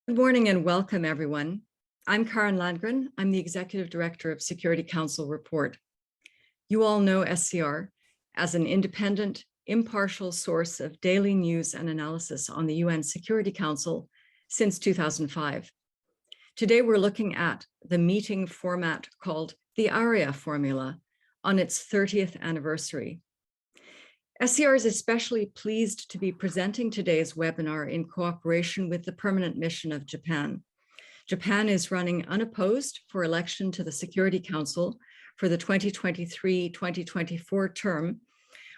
Good morning and welcome, everyone. I'm Karin Landgren. I'm the Executive Director of Security Council Report. You all know SCR as an independent, impartial source of daily news and analysis on the UN Security Council since 2005. Today, we're looking at the meeting format called the Arria-formula on its 30th anniversary. SCR is especially pleased to be presenting today's webinar in cooperation with the Permanent Mission of Japan. Japan is running unopposed for election to the Security Council for the 2023-2024 term,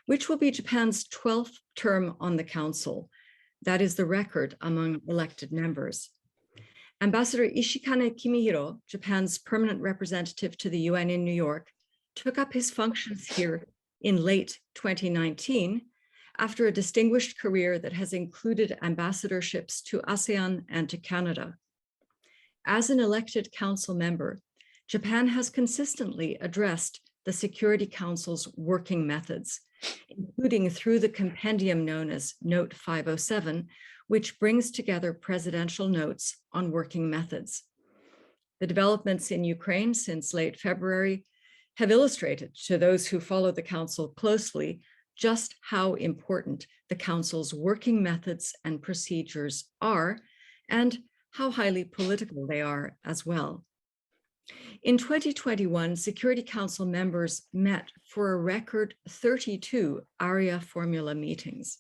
which will be Japan's 12th term on the Council. That is the record among elected members. Ambassador Ishikane Kimihiro, Japan's permanent representative to the UN in New York, took up his functions here in late 2019, after a distinguished career that has included ambassadorships to ASEAN and to Canada. As an elected council member, Japan has consistently addressed the Security Council's working methods, including through the compendium known as Note 507, which brings together presidential notes on working methods. The developments in Ukraine since late February have illustrated to those who follow the Council closely just how important the Council's working methods and procedures are, and how highly political they are as well. In 2021, Security Council members met for a record 32 Arria-formula meetings.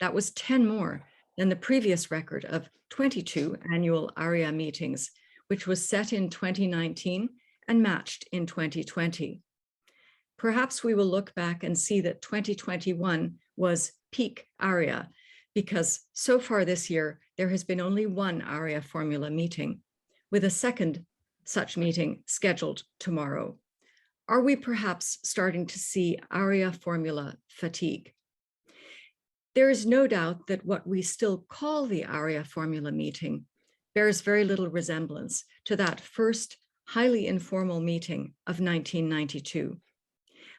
That was 10 more than the previous record of 22 annual Aria meetings, which was set in 2019 and matched in 2020. Perhaps we will look back and see that 2021 was peak Aria, because so far this year, there has been only one Arria-formula meeting, with a second such meeting scheduled tomorrow. Are we perhaps starting to see Arria-formula fatigue? There is no doubt that what we still call the Arria-formula meeting bears very little resemblance to that first highly informal meeting of 1992.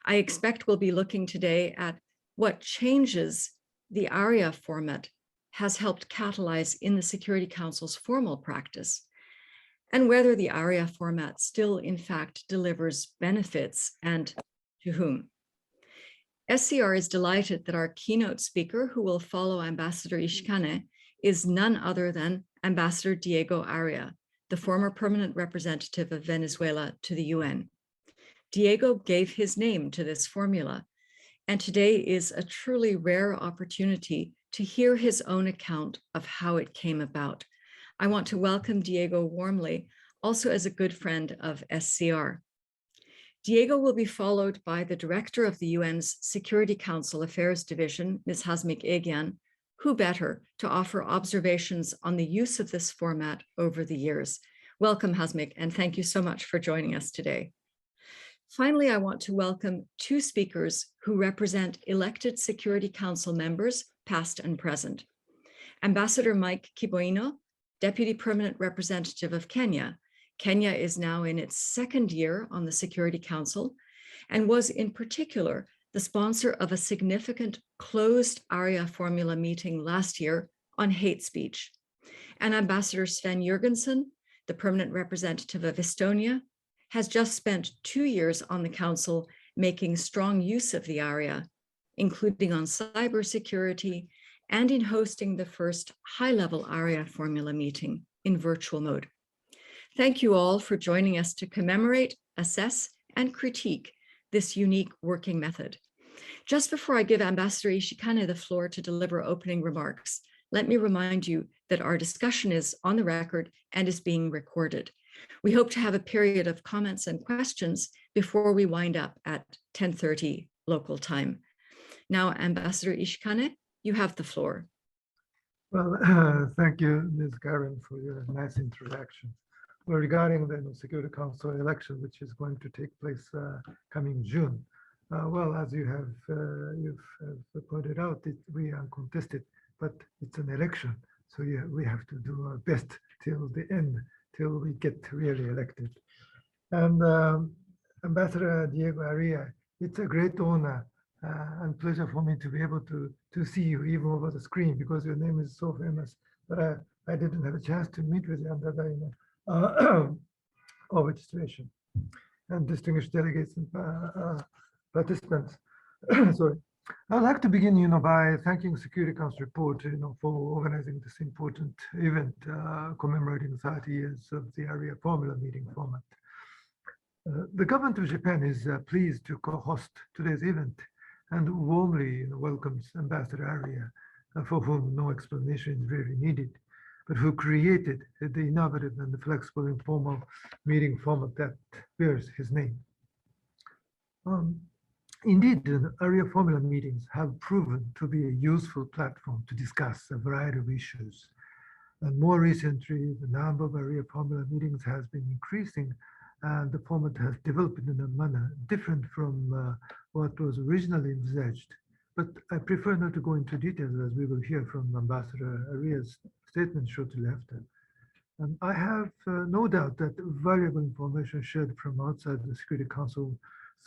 I expect we'll be looking today at what changes the Aria format has helped catalyze in the Security Council's formal practice, and whether the Aria format still in fact delivers benefits and to whom. SCR is delighted that our keynote speaker, who will follow Ambassador Ishikane, is none other than Ambassador Diego Aria, the former permanent representative of Venezuela to the UN. Diego gave his name to this formula, and today is a truly rare opportunity to hear his own account of how it came about. I want to welcome Diego warmly, also as a good friend of SCR. Diego will be followed by the director of the UN's Security Council Affairs Division, Ms. Hasmik Egyan, who better to offer observations on the use of this format over the years. Welcome, Hasmik, and thank you so much for joining us today. Finally, I want to welcome two speakers who represent elected Security Council members, past and present. Ambassador Mike Kiboino, Deputy Permanent Representative of Kenya. Kenya is now in its second year on the Security Council and was in particular the sponsor of a significant closed Arria-formula meeting last year on hate speech. And Ambassador Sven Jürgenson, the permanent representative of Estonia, has just spent 2 years on the Council making strong use of the Aria, including on cybersecurity and in hosting the first high-level Arria-formula meeting in virtual mode. Thank you all for joining us to commemorate, assess, and critique this unique working method. Just before I give Ambassador Ishikane the floor to deliver opening remarks, let me remind you that our discussion is on the record and is being recorded. We hope to have a period of comments and questions before we wind up at 10:30 local time. Now, Ambassador Ishikane, you have the floor. Well, thank you, Ms. Karin, for your nice introduction. Well, regarding the Security Council election, which is going to take place coming June, well, as you have you've pointed out, we are contested, but it's an election, so yeah, we have to do our best till the end, till we get really elected. And Ambassador Diego Aria, it's a great honor and pleasure for me to be able to see you even over the screen, because your name is so famous. But I didn't have a chance to meet with you under the COVID situation. And distinguished delegates and participants. Sorry. I'd like to begin, by thanking Security Council report, for organizing this important event commemorating 30 years of the Arria-formula meeting format. The government of Japan is pleased to co-host today's event and warmly welcomes Ambassador Aria, for whom no explanation is really needed, but who created the innovative and flexible informal meeting format that bears his name. Indeed, Arria-formula meetings have proven to be a useful platform to discuss a variety of issues. And more recently, the number of Arria-formula meetings has been increasing, and the format has developed in a manner different from what was originally envisaged. But I prefer not to go into details, as we will hear from Ambassador Aria's statement shortly after. And I have no doubt that valuable information shared from outside the Security Council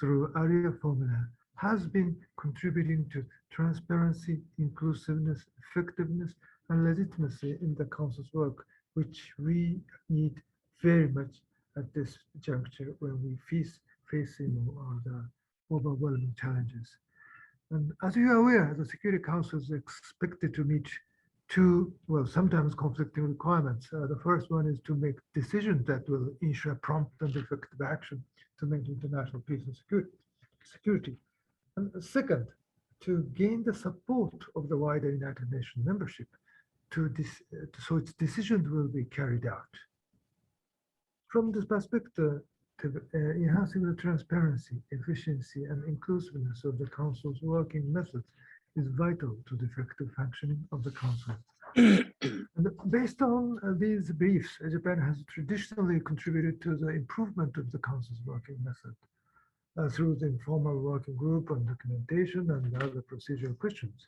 through Arria-formula has been contributing to transparency, inclusiveness, effectiveness, and legitimacy in the Council's work, which we need very much at this juncture when we face the overwhelming challenges. And as you are aware, the Security Council is expected to meet two, sometimes conflicting requirements. The first one is to make decisions that will ensure prompt and effective action to maintain international peace and security. And second, to gain the support of the wider United Nations membership so its decisions will be carried out. From this perspective, enhancing the transparency, efficiency, and inclusiveness of the Council's working methods is vital to the effective functioning of the Council. And based on these briefs, Japan has traditionally contributed to the improvement of the Council's working method through the informal working group on documentation and other procedural questions.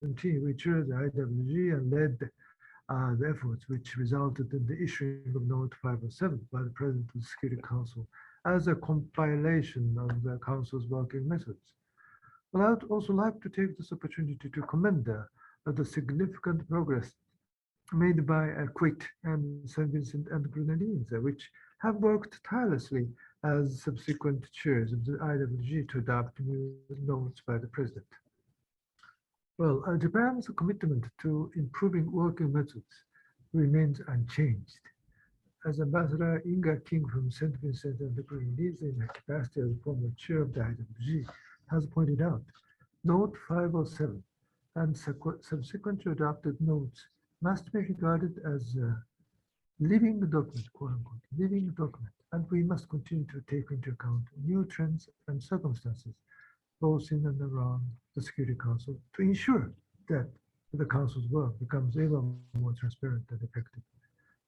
We chaired the IWG and led the efforts which resulted in the issuing of Note 507 by the President of the Security Council as a compilation of the Council's working methods. But I would also like to take this opportunity to commend the significant progress made by Kuwait and St. Vincent and Grenadines, which have worked tirelessly as subsequent chairs of the IWG to adopt new notes by the President. Well, Japan's commitment to improving working methods remains unchanged. As Ambassador Inga King from St. Vincent and the Grenadines, in her capacity as former chair of the IWG, has pointed out, Note 507 and subsequently adopted notes must be regarded as a living document, quote unquote, living document, and we must continue to take into account new trends and circumstances, both in and around the Security Council, to ensure that the Council's work becomes even more transparent and effective.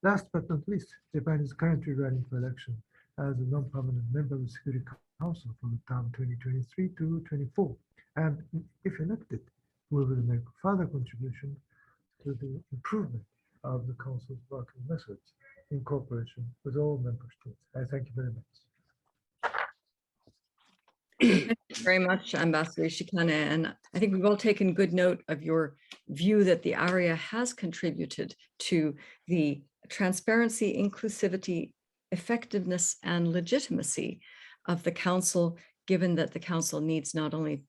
Last but not least, Japan is currently running for election as a non-permanent member of the Security Council for the term 2023 to 24. And if elected, we will make further contribution to the improvement of the Council's working methods in cooperation with all member states. I thank you very much. Thank you very much, Ambassador Ishikane. And I think we've all taken good note of your view that the Aria has contributed to the transparency, inclusivity, effectiveness, and legitimacy of the Council, given that the Council needs not only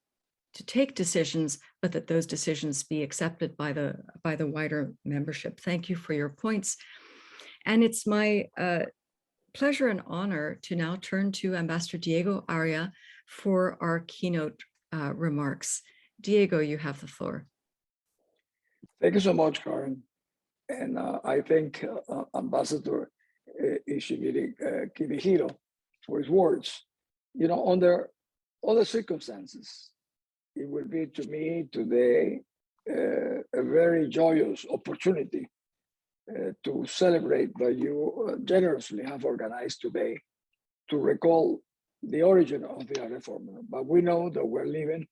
to take decisions, but that those decisions be accepted by the wider membership. Thank you for your points. And it's my pleasure and honor to now turn to Ambassador Diego Aria for our keynote remarks. Diego, you have the floor. Thank you so much, Karin. And I thank Ambassador Kimihiro for his words. You know, under other circumstances, it will be to me today a very joyous opportunity to celebrate that you generously have organized today to recall the origin of the Arria-formula. But we know that we're living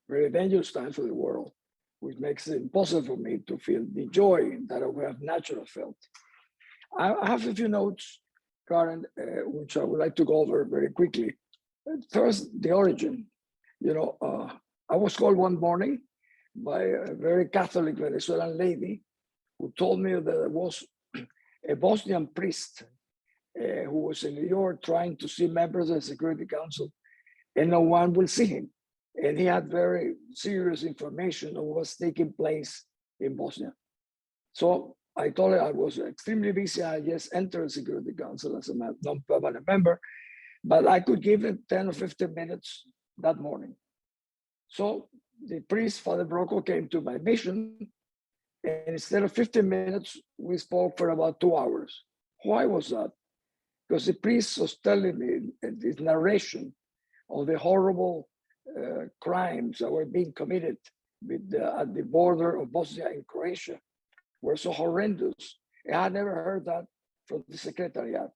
very dangerous times for the world, which makes it impossible for me to feel the joy that I would have naturally felt. I have a few notes, Karin, which I would like to go over very quickly. First, the origin. You know, I was called one morning by a very Catholic Venezuelan lady who told me that there was a Bosnian priest who was in New York trying to see members of the Security Council, and no one will see him. And he had very serious information of what's taking place in Bosnia. So I told her I was extremely busy. I just entered the Security Council as a non-permanent member, but I could give it 10 or 15 minutes that morning. So the priest, Father Brocco, came to my mission, and instead of 15 minutes, we spoke for about 2 hours. Why was that? Because the priest was telling me this narration of the horrible crimes that were being committed at the border of Bosnia and Croatia were so horrendous. I had never heard that from the Secretariat,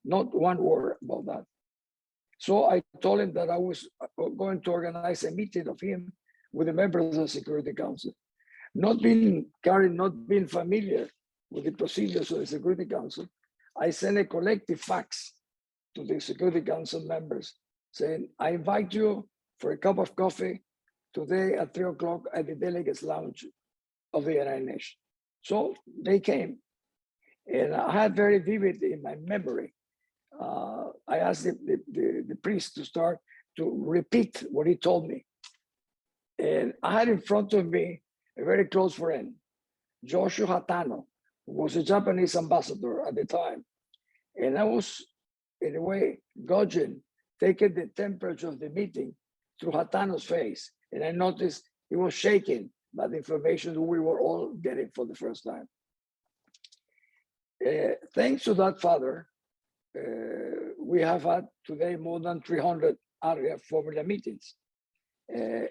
not one word about that. So I told him that I was going to organize a meeting of him with the members of the Security Council. Karin, not being familiar with the procedures of the Security Council, I sent a collective fax to the Security Council members saying, I invite you for a cup of coffee today at 3 o'clock at the Delegates Lounge of the United Nations. So they came, and I had very vivid in my memory. I asked the priest to start to repeat what he told me. And I had in front of me a very close friend, Joshua Hatano, who was a Japanese ambassador at the time. And I was, in a way, gauging, taking the temperature of the meeting through Hatano's face. And I noticed he was shaking by the information that we were all getting for the first time. Thanks to that father, we have had today more than 300 Arria-formula meetings. At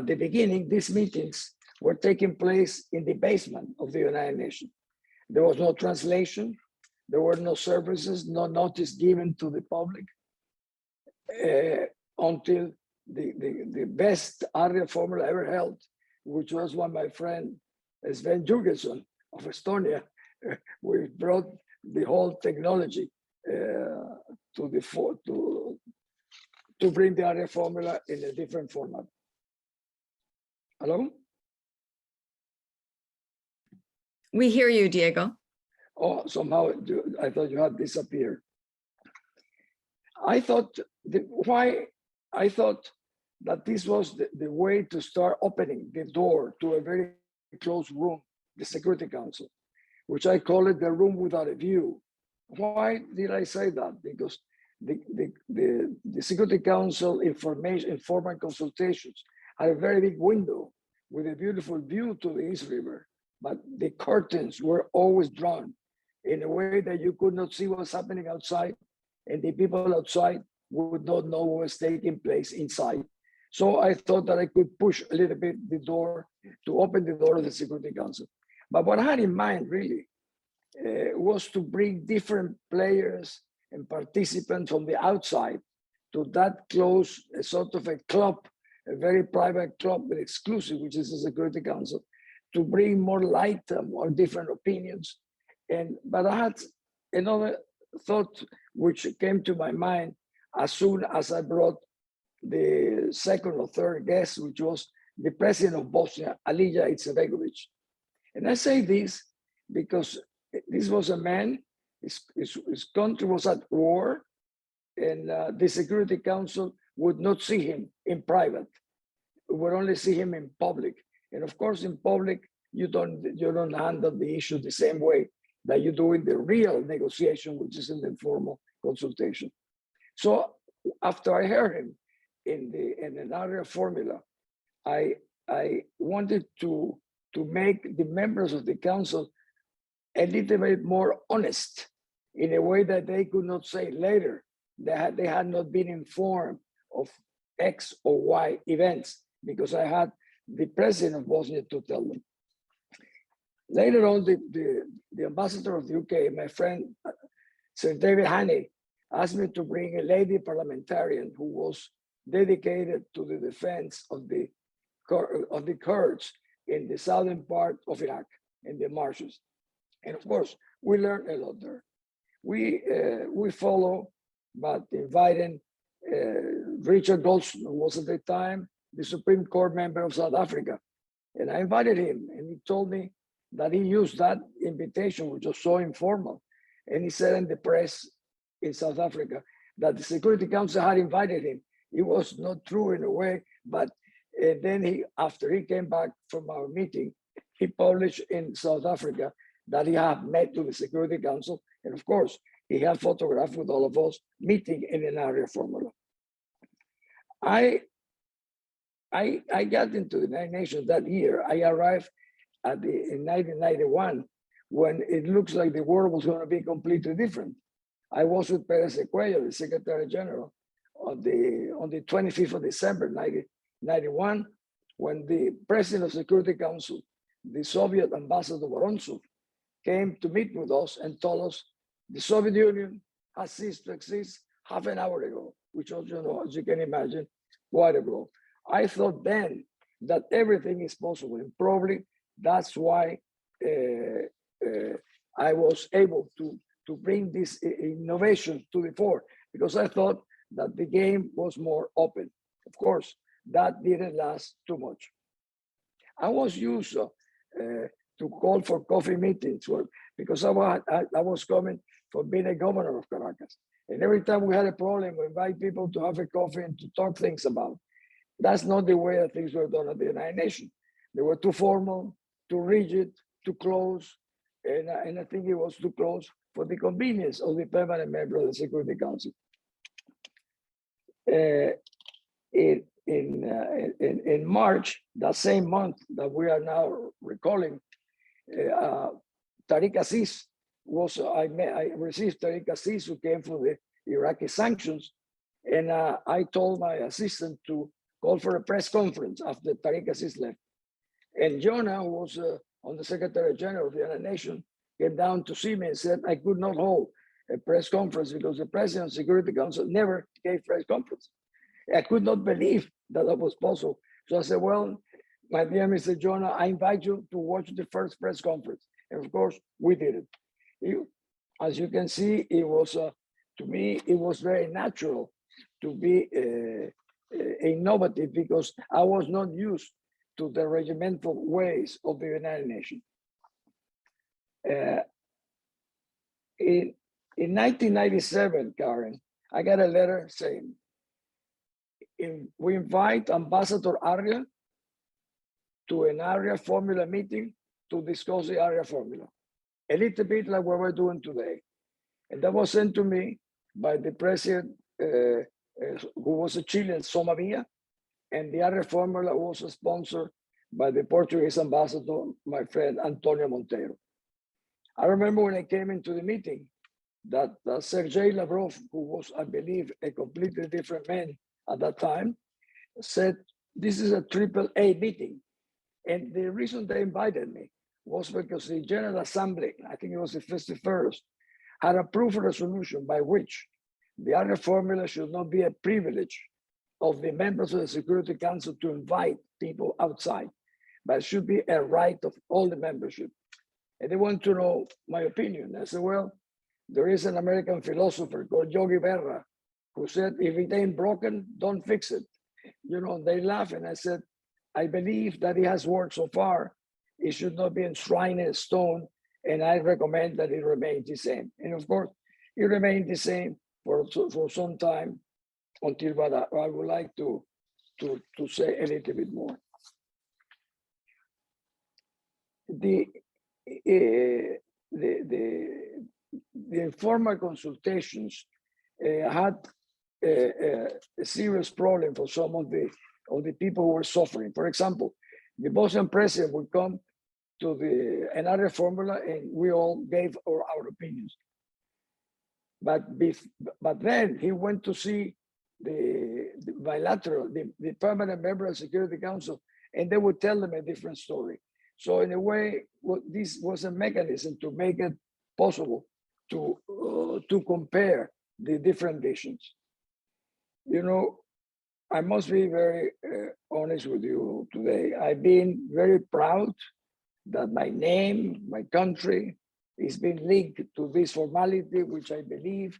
the beginning, these meetings were taking place in the basement of the United Nations. There was no translation, there were no services, no notice given to the public until the best Arria-formula ever held, which was when my friend Sven Jürgenson of Estonia, we brought the whole technology to bring the Arria-formula in a different format. Hello? We hear you, Diego. Oh, somehow I thought you had disappeared. I thought that this was the way to start opening the door to a very close room, the Security Council, which I call it the room without a view. Why did I say that? Because the Security Council informal consultations had a very big window with a beautiful view to the East River, but the curtains were always drawn in a way that you could not see what's happening outside, and the people outside would not know what was taking place inside. So I thought that I could push a little bit the door to open the door of the Security Council. But what I had in mind really was to bring different players and participants from the outside to that close, a sort of a club, a very private club with exclusive, which is the Security Council, to bring more light on different opinions. But I had another thought which came to my mind as soon as I brought the second or third guest, which was the president of Bosnia, Alija Izetbegovic. And I say this because this was a man, his country was at war, and the Security Council would not see him in private. We would only see him in public. And of course, in public, you don't handle the issue the same way that you do in the real negotiation, which is in the informal consultation. So after I heard him in an Arria-formula, I wanted to make the members of the council a little bit more honest in a way that they could not say later that they had not been informed of X or Y events, because I had the president of Bosnia to tell them. Later on, the ambassador of the UK, my friend, Sir David Haney, asked me to bring a lady parliamentarian who was dedicated to the defense of the Kurds in the southern part of Iraq, in the marshes. And of course, we learned a lot there. We follow, but inviting Richard Goldson, who was at the time the Supreme Court member of South Africa. And I invited him, and he told me that he used that invitation, which was so informal. And he said in the press in South Africa that the Security Council had invited him. It was not true in a way, but then after he came back from our meeting, he published in South Africa that he had met with the Security Council. And of course, he had photographed with all of us meeting in an Arria-formula. I got into the United Nations that year. I arrived in 1991 when it looks like the world was going to be completely different. I was with Perez Sequeira, the Secretary General, on the 25th of December, 1991, when the President of the Security Council, the Soviet Ambassador Vorontsov, came to meet with us and told us the Soviet Union has ceased to exist half an hour ago, which was, as you can imagine, quite ago. I thought then that everything is possible, and probably that's why I was able to bring this innovation to the fore, because I thought that the game was more open. Of course, that didn't last too much. I was used to call for coffee meetings because I was coming from being a governor of Caracas. And every time we had a problem, we invite people to have a coffee and to talk things about. That's not the way that things were done at the United Nations. They were too formal, too rigid, too close. And I think it was too close for the convenience of the permanent member of the Security Council. In March, that same month that we are now recalling, Tariq Aziz I received Tariq Aziz, who came from the Iraqi sanctions, and I told my assistant to call for a press conference after Tariq Aziz left. And Jonah, who was on the Secretary General of the United Nations, came down to see me and said I could not hold a press conference because the President of the Security Council never gave press conference. I could not believe that was possible. So I said, well, my dear Mr. Jonah, I invite you to watch the first press conference. And of course, we did it. As you can see, it was, to me, it was very natural to be innovative because I was not used to the regimental ways of the United Nations. In 1997, Karin, I got a letter saying, we invite Ambassador Arria to an Arria-formula meeting to discuss the Arria-formula, a little bit like what we're doing today. And that was sent to me by the president, who was a Chilean, Somavia, and the Arria-formula was sponsored by the Portuguese ambassador, my friend Antonio Monteiro. I remember when I came into the meeting that Sergei Lavrov, who was, I believe, a completely different man at that time, said, this is a AAA meeting. And the reason they invited me was because the General Assembly, I think it was the 51st, had approved a resolution by which the Arria-formula should not be a privilege of the members of the Security Council to invite people outside, but it should be a right of all the membership. And they want to know my opinion. I said, well, there is an American philosopher called Yogi Berra who said, if it ain't broken, don't fix it. You know, they laugh, and I said, I believe that it has worked so far. It should not be enshrined in stone, and I recommend that it remains the same. And of course, it remained the same for some time until what I would like to say a little bit more. The informal consultations had a serious problem for some of the people who were suffering. For example, the Bosnian president would come to an Arria-formula, and we all gave our opinions. But then he went to see the bilateral, the permanent member of the Security Council, and they would tell them a different story. So in a way, this was a mechanism to make it possible to compare the different visions. You know, I must be very honest with you today. I've been very proud that my name, my country, is being linked to this formality, which I believe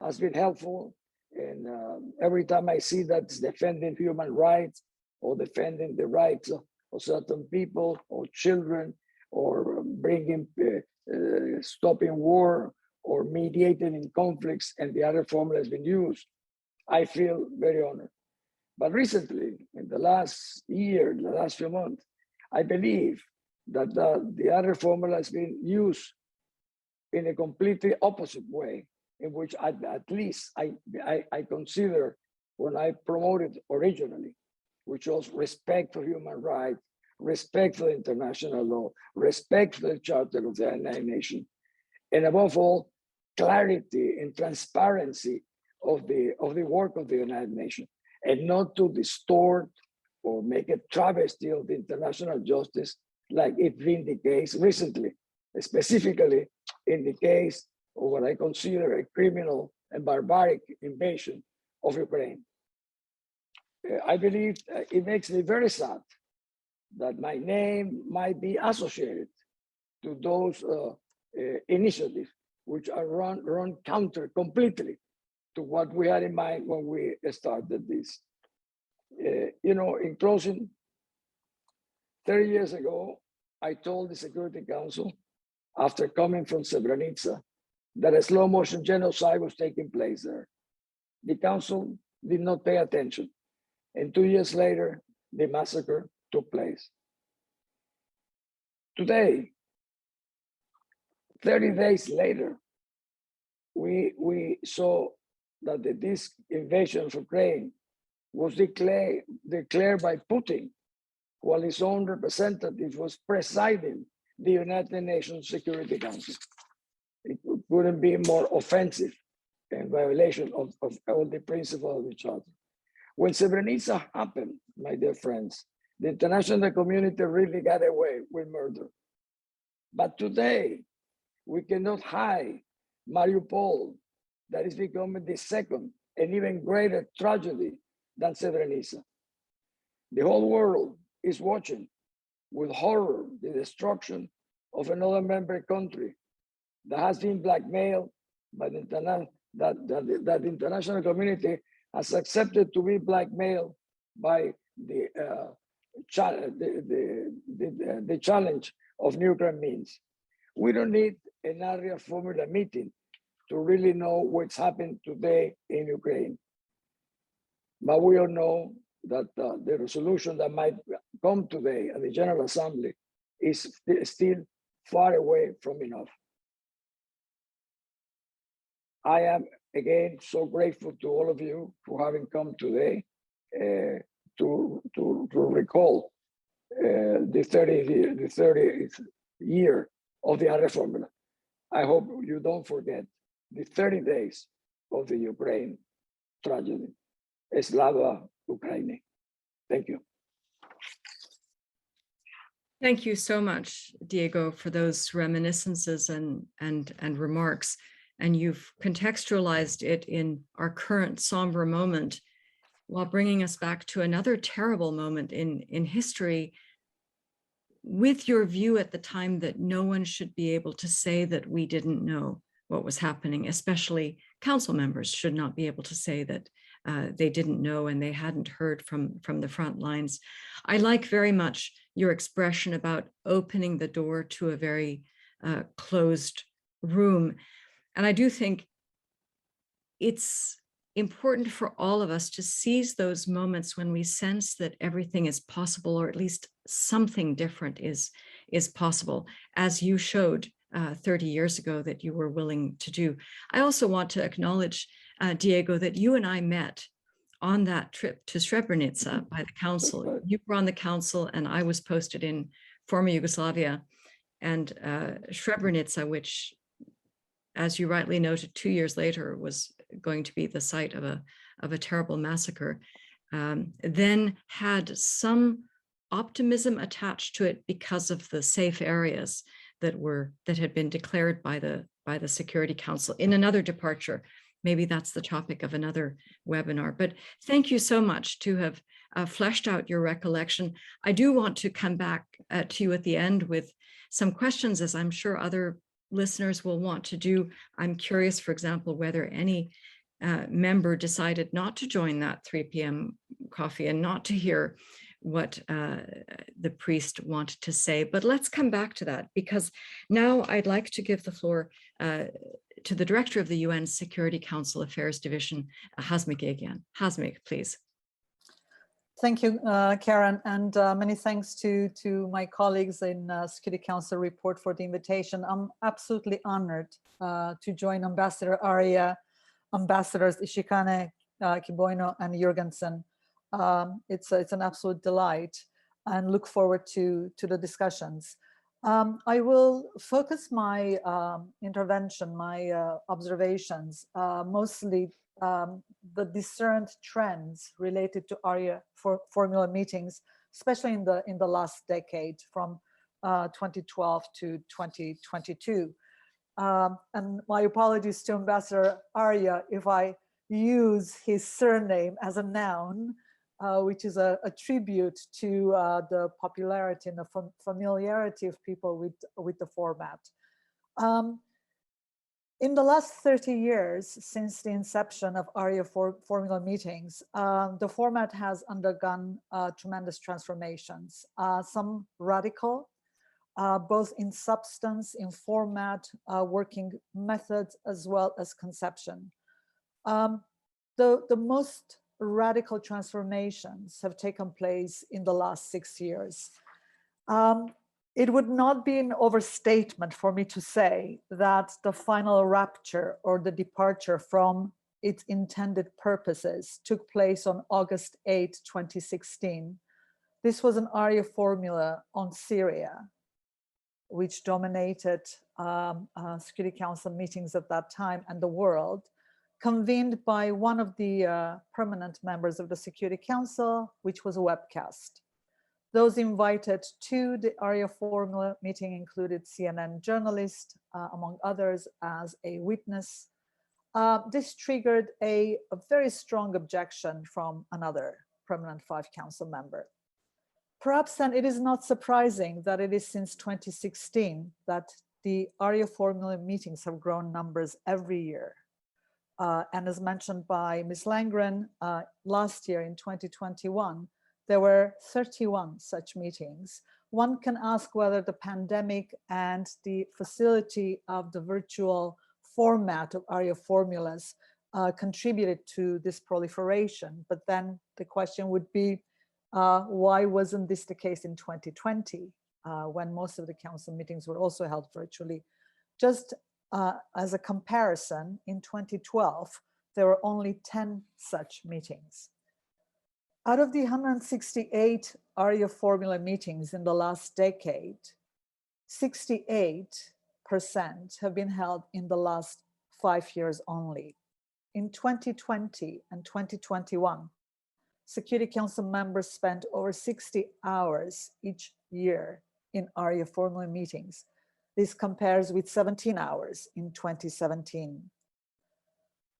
has been helpful. And every time I see that it's defending human rights, or defending the rights of certain people or children, or bringing, stopping war, or mediating in conflicts, and the other formula has been used, I feel very honored. But recently, in the last year, the last few months, I believe that the other formula has been used in a completely opposite way, in which at least I consider when I promoted originally, which was respect for human rights, respect for international law, respect for the Charter of the United Nations, and above all, clarity and transparency of the work of the United Nations, and not to distort or make a travesty of the international justice like it's been the case recently, specifically in the case of what I consider a criminal and barbaric invasion of Ukraine. I believe it makes me very sad that my name might be associated to those initiatives which are run counter completely to what we had in mind when we started this. You know, in closing, 30 years ago, I told the Security Council, after coming from Srebrenica, that a slow motion genocide was taking place there. The council did not pay attention. And 2 years later, the massacre took place. Today, 30 days later, we saw that this invasion of Ukraine was declared by Putin, while his own representative was presiding the United Nations Security Council. It couldn't be more offensive and violation of all the principles of the Charter. When Srebrenica happened, my dear friends, the international community really got away with murder. But today, we cannot hide Mariupol, that is becoming the second and even greater tragedy than Srebrenica. The whole world is watching with horror the destruction of another member country that has been blackmailed by the international community has accepted to be blackmailed by the challenge of nuclear means. We don't need an Arria-formula meeting to really know what's happened today in Ukraine. But we all know that the resolution that might come today at the General Assembly is still far away from enough. I am again so grateful to all of you for having come today to recall the 30th year of the Arria-formula. I hope you don't forget the 30 days of the Ukraine tragedy. Slava Ukraini. Thank you. Thank you so much, Diego, for those reminiscences and remarks. And you've contextualized it in our current somber moment while bringing us back to another terrible moment in history, with your view at the time that no one should be able to say that we didn't know what was happening, especially council members should not be able to say that they didn't know and they hadn't heard from the front lines. I like very much your expression about opening the door to a very closed room. And I do think it's important for all of us to seize those moments when we sense that everything is possible, or at least something different is possible, as you showed 30 years ago that you were willing to do. I also want to acknowledge, Diego, that you and I met on that trip to Srebrenica by the council. You were on the council and I was posted in former Yugoslavia, and Srebrenica, which, as you rightly noted, 2 years later was going to be the site of a terrible massacre, then had some optimism attached to it because of the safe areas that had been declared by the Security Council in another departure. Maybe that's the topic of another webinar, but thank you so much to have fleshed out your recollection. I do want to come back to you at the end with some questions, as I'm sure other listeners will want to do. I'm curious, for example, whether any member decided not to join that 3 p.m. coffee and not to hear what the priest wanted to say, but let's come back to that, because now I'd like to give the floor to the director of the UN Security Council Affairs Division, Hasmik Egean. Hasmik, please. Thank you, Karin, and many thanks to my colleagues in Security Council report for the invitation. I'm absolutely honored to join Ambassador Aria, Ambassadors Ishikane, Kiboino, and Jürgenson. It's an absolute delight, and look forward to the discussions. I will focus my intervention, my observations, mostly the discerned trends related to Arria-formula meetings, especially in the last decade, from 2012 to 2022. And my apologies to Ambassador Aria if I use his surname as a noun, which is a tribute to the popularity and the familiarity of people with the format. In the last 30 years, since the inception of Arria-formula meetings, the format has undergone tremendous transformations, some radical, both in substance, in format, working methods, as well as conception. The most radical transformations have taken place in the last 6 years. It would not be an overstatement for me to say that the final rupture or the departure from its intended purposes took place on August 8, 2016. This was an Arria-formula on Syria, which dominated Security Council meetings at that time and the world, convened by one of the permanent members of the Security Council, which was a webcast. Those invited to the Arria-formula meeting included CNN journalist, among others, as a witness. This triggered a very strong objection from another permanent 5 Council member. Perhaps then it is not surprising that it is since 2016 that the Arria-formula meetings have grown numbers every year. And as mentioned by Ms. Landgren, last year in 2021, there were 31 such meetings. One can ask whether the pandemic and the facility of the virtual format of Arria-formulas contributed to this proliferation. But then the question would be, why wasn't this the case in 2020, when most of the council meetings were also held virtually? Just as a comparison, in 2012, there were only 10 such meetings. Out of the 168 Arria-formula meetings in the last decade, 68% have been held in the last 5 years only. In 2020 and 2021, Security Council members spent over 60 hours each year in Arria-formula meetings. This compares with 17 hours in 2017.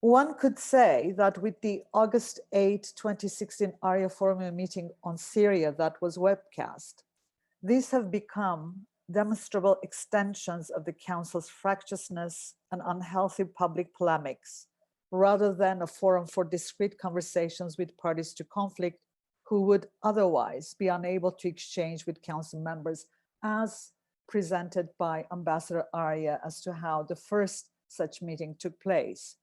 One could say that with the August 8, 2016 Arria-formula meeting on Syria that was webcast, these have become demonstrable extensions of the Council's fractiousness and unhealthy public polemics, rather than a forum for discrete conversations with parties to conflict who would otherwise be unable to exchange with Council members, as presented by Ambassador Aria as to how the first such meeting took place.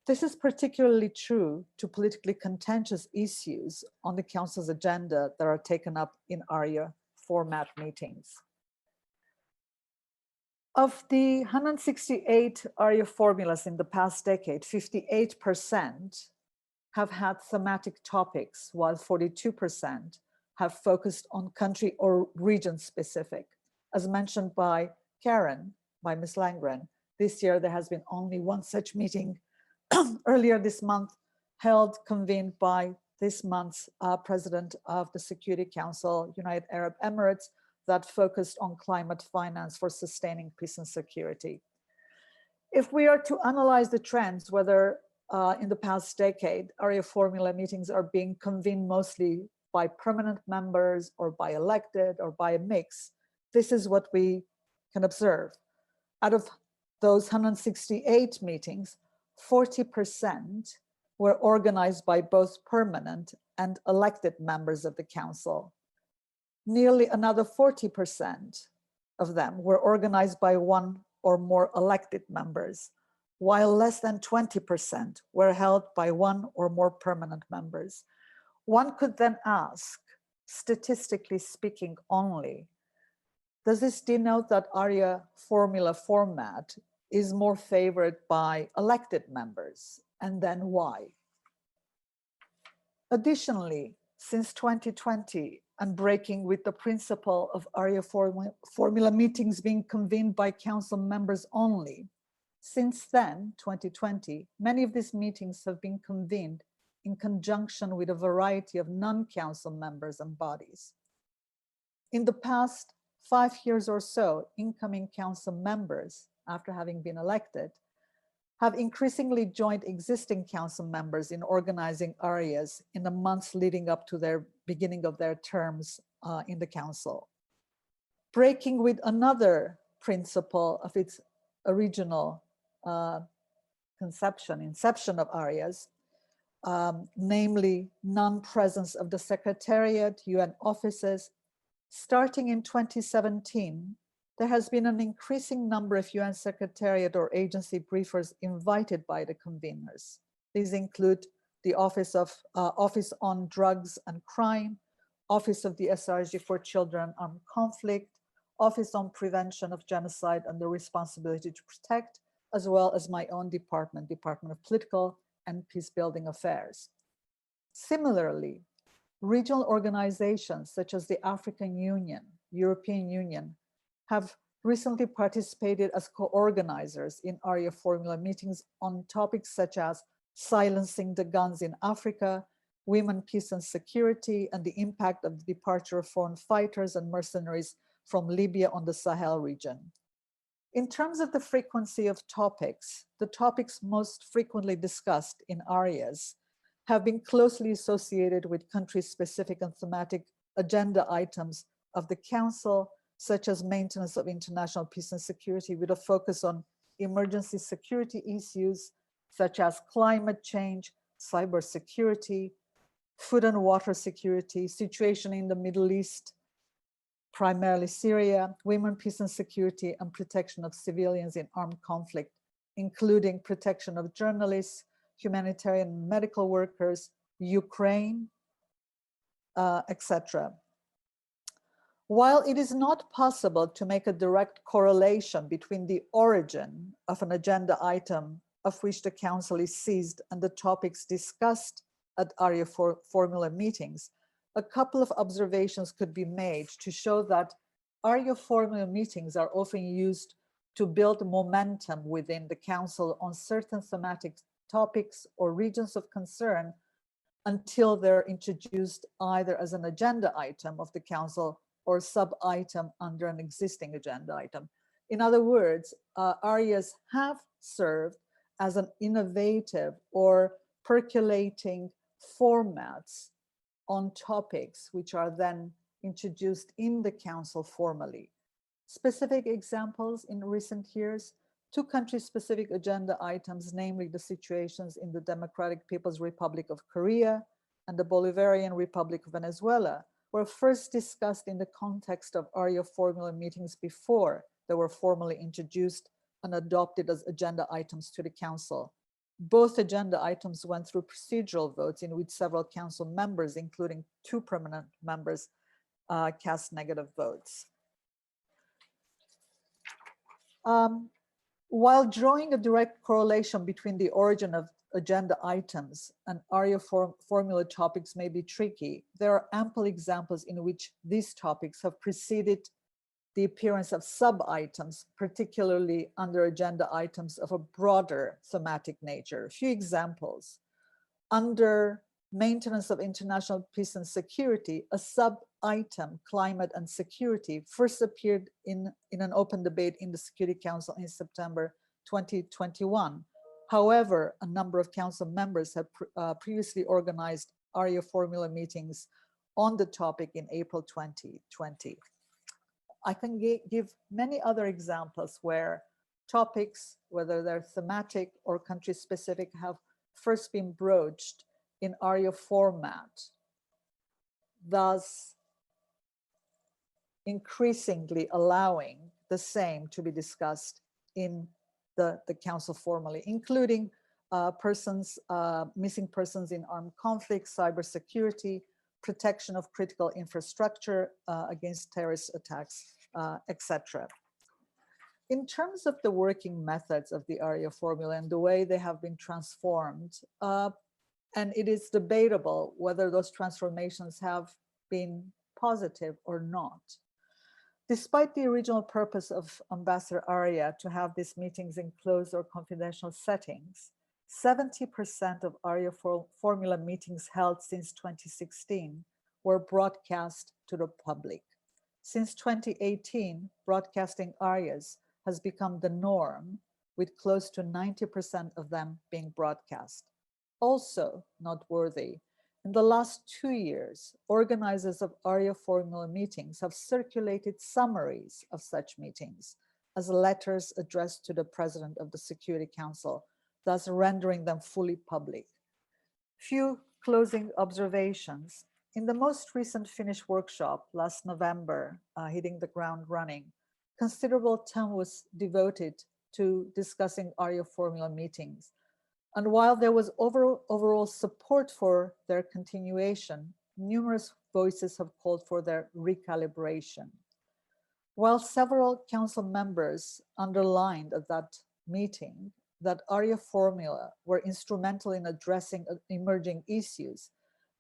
This is particularly true to politically contentious issues on the Council's agenda that are taken up in Arria format meetings. Of the 168 Arria-formulas in the past decade, 58% have had thematic topics, while 42% have focused on country or region specific. As mentioned by Karin, by Ms. Landgren, this year there has been only one such meeting earlier this month, convened by this month's president of the Security Council, United Arab Emirates, that focused on climate finance for sustaining peace and security. If we are to analyze the trends, whether in the past decade, Arria-formula meetings are being convened mostly by permanent members or by elected or by a mix, this is what we can observe. Out of those 168 meetings, 40% were organized by both permanent and elected members of the council. Nearly another 40% of them were organized by one or more elected members, while less than 20% were held by one or more permanent members. One could then ask, statistically speaking only, does this denote that Arria-formula format is more favored by elected members, and then why? Additionally, since 2020, and breaking with the principle of Arria-formula meetings being convened by council members only, since then, 2020, many of these meetings have been convened in conjunction with a variety of non-council members and bodies. In the past 5 years or so, incoming council members, after having been elected, have increasingly joined existing council members in organizing Arias in the months leading up to their beginning of their terms in the council. Breaking with another principle of its original inception of Arias, namely non-presence of the Secretariat, UN offices. Starting in 2017, there has been an increasing number of UN Secretariat or agency briefers invited by the conveners. These include the Office on Drugs and Crime, Office of the SRG for Children and Armed Conflict, Office on Prevention of Genocide and the Responsibility to Protect, as well as my own department, Department of Political and Peacebuilding Affairs. Similarly, regional organizations such as the African Union, European Union, have recently participated as co-organizers in Arria-formula meetings on topics such as silencing the guns in Africa, women, peace and security, and the impact of the departure of foreign fighters and mercenaries from Libya on the Sahel region. In terms of the frequency of topics, the topics most frequently discussed in Arias have been closely associated with country-specific and thematic agenda items of the Council, such as maintenance of international peace and security with a focus on emergency security issues, such as climate change, cybersecurity, food and water security, situation in the Middle East, primarily Syria, women, peace and security, and protection of civilians in armed conflict, including protection of journalists, humanitarian and medical workers, Ukraine, etc. While it is not possible to make a direct correlation between the origin of an agenda item of which the Council is seized and the topics discussed at Arria-formula meetings, a couple of observations could be made to show that Arria-formula meetings are often used to build momentum within the Council on certain thematic topics or regions of concern until they're introduced either as an agenda item of the Council or sub-item under an existing agenda item. In other words, Arias have served as an innovative or percolating formats on topics which are then introduced in the Council formally. Specific examples in recent years, 2 country-specific agenda items, namely the situations in the Democratic People's Republic of Korea and the Bolivarian Republic of Venezuela, were first discussed in the context of Arria-formula meetings before they were formally introduced and adopted as agenda items to the Council. Both agenda items went through procedural votes in which several Council members, including 2 permanent members, cast negative votes. While drawing a direct correlation between the origin of agenda items and Arria-formula topics may be tricky, there are ample examples in which these topics have preceded the appearance of sub-items, particularly under agenda items of a broader thematic nature. A few examples. Under maintenance of international peace and security, a sub-item, climate and security, first appeared in an open debate in the Security Council in September 2021. However, a number of Council members have previously organized Arria-formula meetings on the topic in April 2020. I can give many other examples where topics, whether they're thematic or country-specific, have first been broached in Aria format, thus increasingly allowing the same to be discussed in the council formally, including missing persons in armed conflicts, cybersecurity, protection of critical infrastructure against terrorist attacks, etc. In terms of the working methods of the Arria-formula and the way they have been transformed, and it is debatable whether those transformations have been positive or not. Despite the original purpose of Ambassador Aria to have these meetings in closed or confidential settings, 70% of Arria-formula meetings held since 2016 were broadcast to the public. Since 2018, broadcasting Arias has become the norm, with close to 90% of them being broadcast. Also noteworthy, in the last 2 years, organizers of Arria-formula meetings have circulated summaries of such meetings as letters addressed to the President of the Security Council, thus rendering them fully public. Few closing observations. In the most recent Finnish workshop last November, hitting the ground running, considerable time was devoted to discussing Arria-formula meetings. And while there was overall support for their continuation, numerous voices have called for their recalibration. While several council members underlined at that meeting that Arria-formula were instrumental in addressing emerging issues,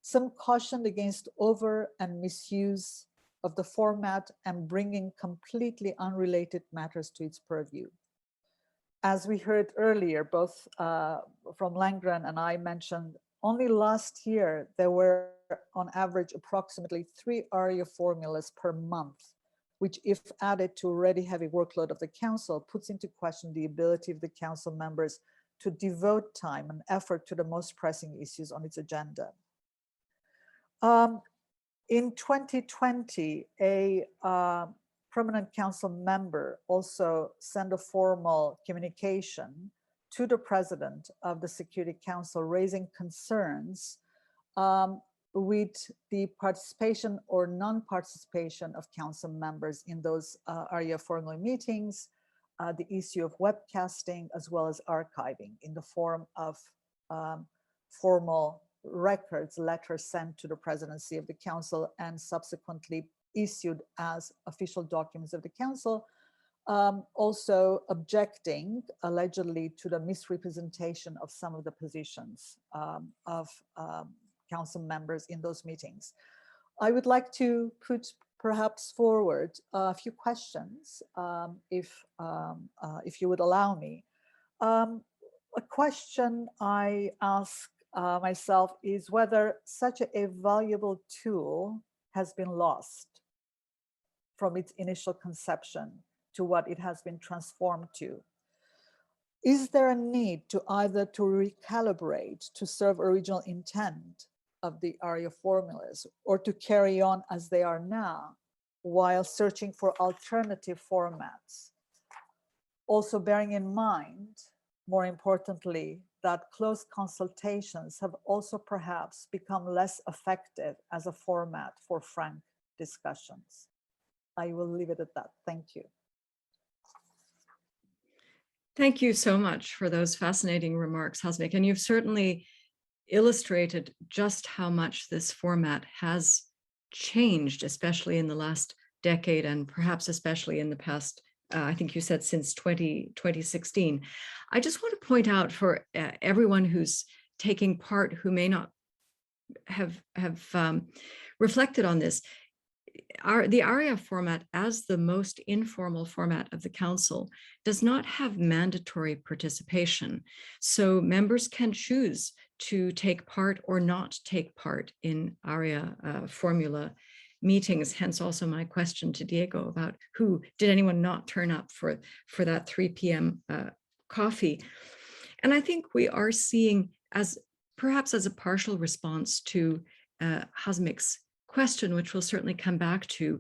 some cautioned against over and misuse of the format and bringing completely unrelated matters to its purview. As we heard earlier, both from Landgren and I mentioned, only last year there were on average approximately 3 Arria-formulas per month, which if added to already heavy workload of the council, puts into question the ability of the council members to devote time and effort to the most pressing issues on its agenda. In 2020, a permanent council member also sent a formal communication to the President of the Security Council raising concerns with the participation or non-participation of council members in those Arria-formula meetings, the issue of webcasting, as well as archiving in the form of formal records, letters sent to the presidency of the council and subsequently issued as official documents of the council, also objecting allegedly to the misrepresentation of some of the positions of council members in those meetings. I would like to put perhaps forward a few questions, if you would allow me. A question I ask myself is whether such a valuable tool has been lost from its initial conception to what it has been transformed to. Is there a need to either to recalibrate to serve original intent of the Arria-formulas or to carry on as they are now while searching for alternative formats? Also bearing in mind, more importantly, that close consultations have also perhaps become less effective as a format for frank discussions. I will leave it at that. Thank you. Thank you so much for those fascinating remarks, Hasmik. And you've certainly illustrated just how much this format has changed, especially in the last decade and perhaps especially in the past, I think you said since 2016. I just want to point out for everyone who's taking part who may not have reflected on this, the Aria format, as the most informal format of the council, does not have mandatory participation. So members can choose to take part or not take part in Arria-formula meetings. Hence also my question to Diego about did anyone not turn up for that 3 p.m. Coffee? And I think we are seeing, as perhaps as a partial response to Hasmik's question, which we'll certainly come back to.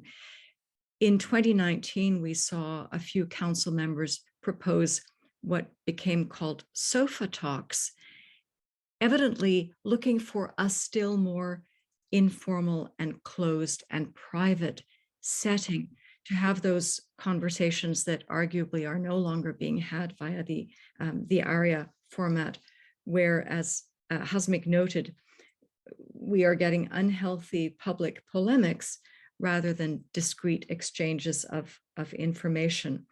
In 2019, we saw a few council members propose what became called sofa talks. evidently looking for a still more informal and closed and private setting to have those conversations that arguably are no longer being had via the Aria format, where, as Hasmik noted, we are getting unhealthy public polemics rather than discrete exchanges of information.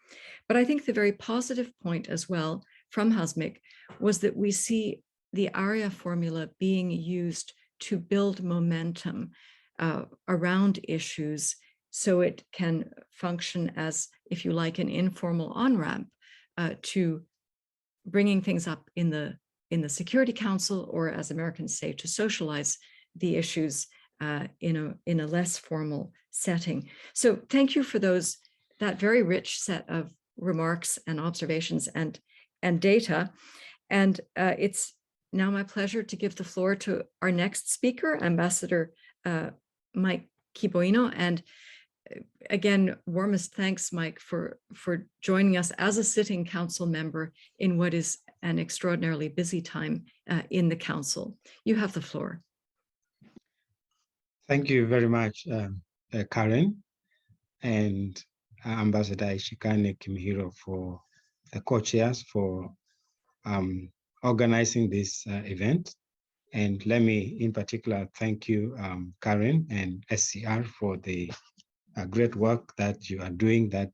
But I think the very positive point as well from Hasmik was that we see the Arria-formula being used to build momentum around issues, so it can function as, if you like, an informal on-ramp to bringing things up in the Security Council, or as Americans say, to socialize the issues in a less formal setting. So thank you for that very rich set of remarks and observations and data. And it's now my pleasure to give the floor to our next speaker, Ambassador Mike Kiboino. And again, warmest thanks, Mike, for joining us as a sitting council member in what is an extraordinarily busy time in the council. You have the floor. Thank you very much, Karin, and Ambassador Ishikane Kimihiro for the co-chairs for organizing this event. And let me in particular thank you, Karin and SCR, for the great work that you are doing that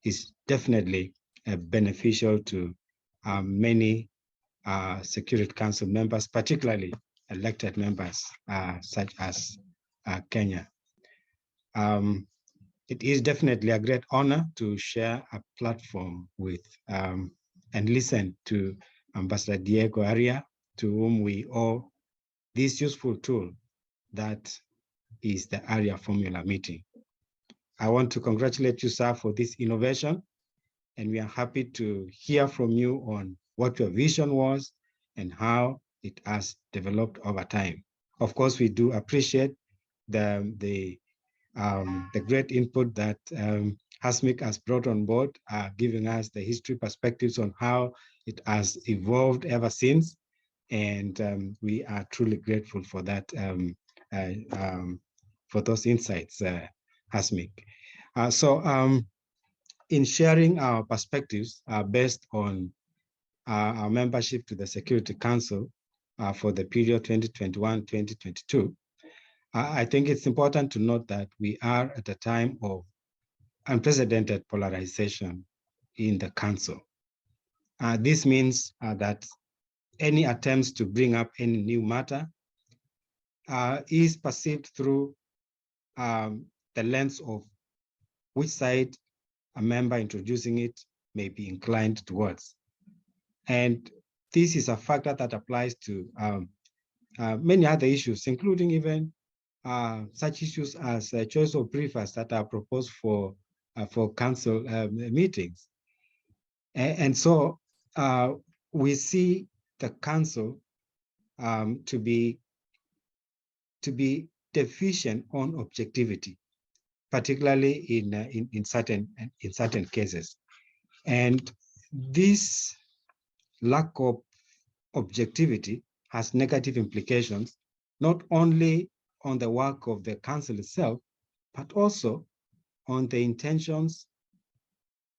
is definitely beneficial to many Security Council members, particularly elected members such as Kenya. It is definitely a great honor to share a platform with and listen to Ambassador Diego Aria, to whom we owe this useful tool that is the Arria-formula meeting. I want to congratulate you, sir, for this innovation, and we are happy to hear from you on what your vision was and how it has developed over time. Of course, we do appreciate the great input that Hasmik has brought on board, giving us the history perspectives on how it has evolved ever since. And we are truly grateful for that, for those insights, Hasmik. In sharing our perspectives based on our membership to the Security Council for the period 2021-2022, I think it's important to note that we are at a time of unprecedented polarization in the Council. This means that any attempts to bring up any new matter is perceived through the lens of which side a member introducing it may be inclined towards. And this is a factor that applies to many other issues, including even such issues as choice of briefers that are proposed for council meetings. And so we see the council to be deficient on objectivity, particularly in certain cases. And this lack of objectivity has negative implications, not only on the work of the council itself, but also on the intentions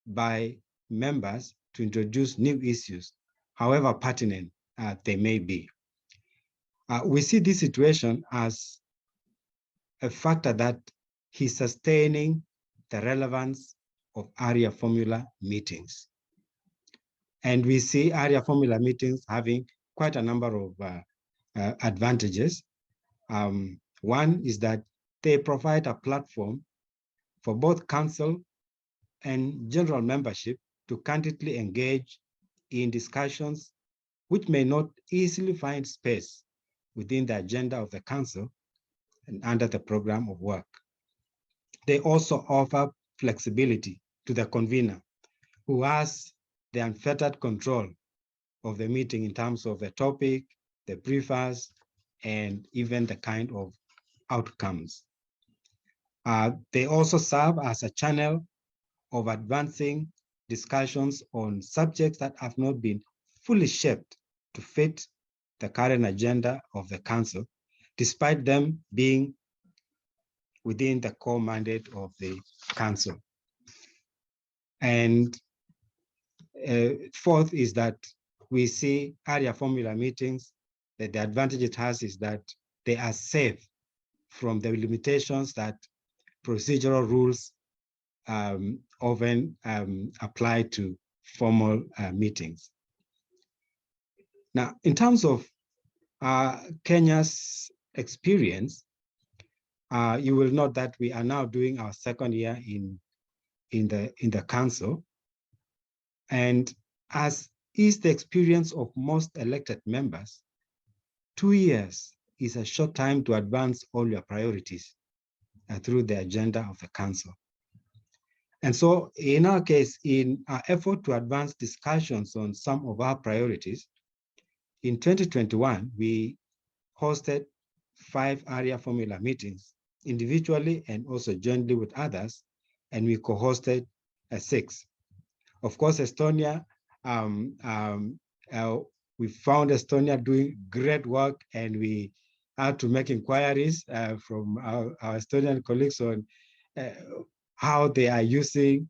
by members to introduce new issues, however pertinent they may be. We see this situation as a factor that is sustaining the relevance of Arria-formula meetings. And we see Arria-formula meetings having quite a number of advantages. One is that they provide a platform for both council and general membership to candidly engage in discussions which may not easily find space within the agenda of the council and under the program of work. They also offer flexibility to the convener, who has the unfettered control of the meeting in terms of the topic, the briefers, and even the kind of outcomes. They also serve as a channel of advancing discussions on subjects that have not been fully shaped to fit the current agenda of the Council, despite them being within the core mandate of the Council. And fourth is that we see Arria-formula meetings, that the advantage it has is that they are safe from the limitations that procedural rules often apply to formal meetings. Now, in terms of Kenya's experience, you will note that we are now doing our second year in the Council. And as is the experience of most elected members, 2 years is a short time to advance all your priorities through the agenda of the Council. And so in our case, in our effort to advance discussions on some of our priorities, in 2021, we hosted 5 Arria-formula meetings, individually and also jointly with others, and we co-hosted 6. Of course, Estonia, we found Estonia doing great work, and we had to make inquiries from our Estonian colleagues on how they are using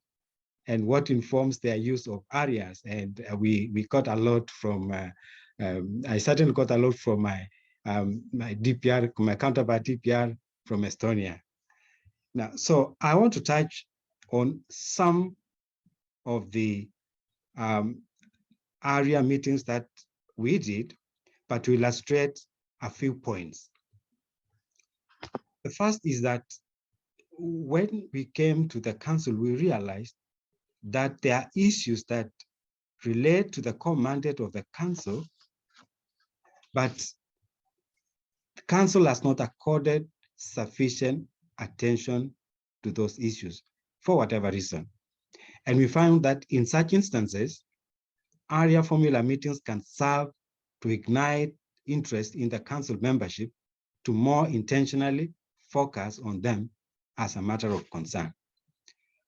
and what informs their use of Arias. And we got a lot from, I certainly got a lot from my DPR, my counterpart DPR from Estonia. Now, so I want to touch on some of the Aria meetings that we did, but to illustrate a few points. The first is that when we came to the Council, we realized that there are issues that relate to the core mandate of the Council, but the Council has not accorded sufficient attention to those issues for whatever reason. And we found that in such instances, Arria-formula meetings can serve to ignite interest in the Council membership to more intentionally focus on them as a matter of concern.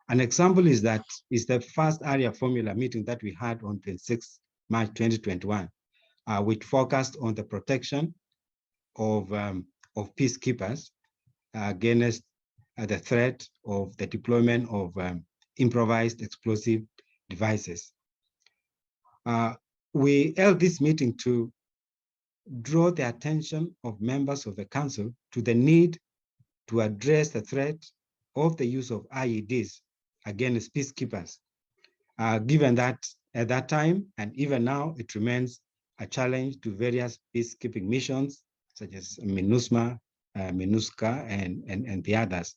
An example is the first Arria-formula meeting that we had on 26 March 2021, which focused on the protection of peacekeepers against the threat of the deployment of improvised explosive devices. We held this meeting to draw the attention of members of the Council to the need to address the threat of the use of IEDs against peacekeepers, given that at that time and even now it remains a challenge to various peacekeeping missions such as MINUSMA, MINUSCA, and the others.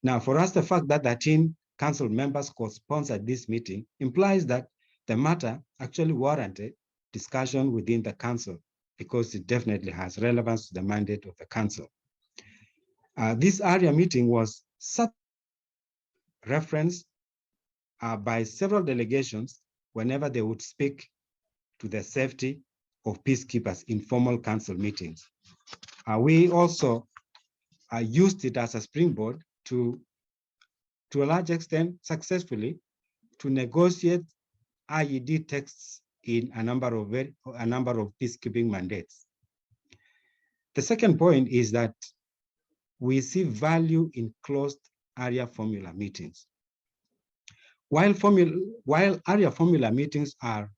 Now, for us, the fact that 13 Council members co-sponsored this meeting implies that the matter actually warranted discussion within the Council because it definitely has relevance to the mandate of the Council. This Aria meeting was referenced by several delegations whenever they would speak to the safety of peacekeepers in formal Council meetings. We also used it as a springboard to a large extent successfully to negotiate IED texts in a number of peacekeeping mandates. The second point is that we see value in closed Arria-formula meetings. While Arria-formula meetings are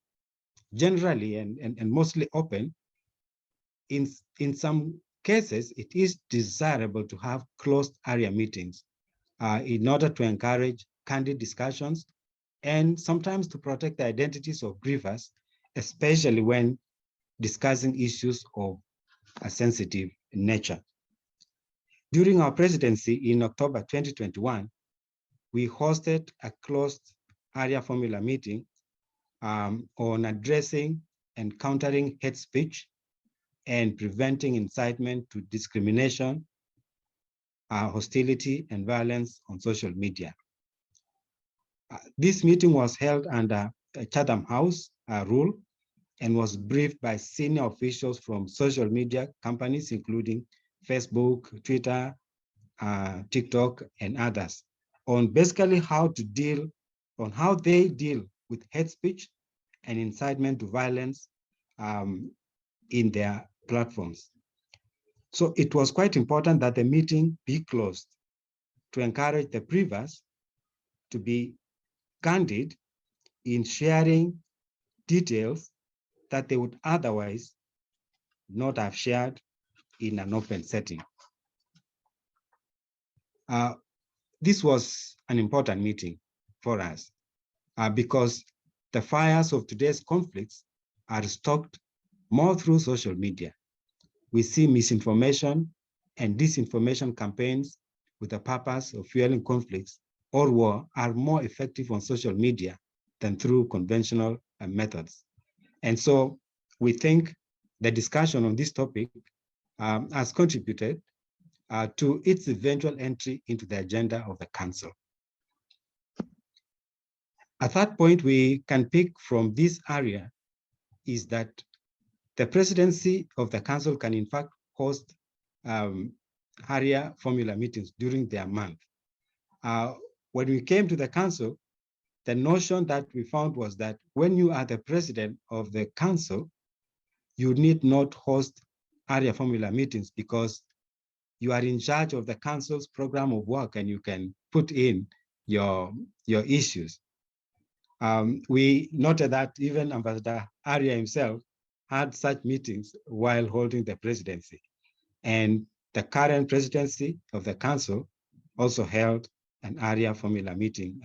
generally and mostly open, in some cases, it is desirable to have closed Aria meetings in order to encourage candid discussions and sometimes to protect the identities of grievers, especially when discussing issues of a sensitive nature. During our presidency in October 2021, we hosted a closed Arria-formula meeting on addressing and countering hate speech and preventing incitement to discrimination, hostility, and violence on social media. This meeting was held under a Chatham House rule and was briefed by senior officials from social media companies, including Facebook, Twitter, TikTok, and others, on basically how they deal with hate speech and incitement to violence in their platforms. So it was quite important that the meeting be closed to encourage the privers to be candid in sharing details that they would otherwise not have shared in an open setting. This was an important meeting for us because the fires of today's conflicts are stoked more through social media. We see misinformation and disinformation campaigns with the purpose of fueling conflicts or war are more effective on social media than through conventional methods. And so we think the discussion on this topic has contributed to its eventual entry into the agenda of the Council. A third point we can pick from this area is that the presidency of the Council can in fact host Arria-formula meetings during their month. When we came to the Council, the notion that we found was that when you are the president of the Council, you need not host Arria-formula meetings because you are in charge of the Council's program of work and you can put in your issues. We noted that even Ambassador Aria himself had such meetings while holding the presidency. And the current presidency of the Council also held an Arria-formula meeting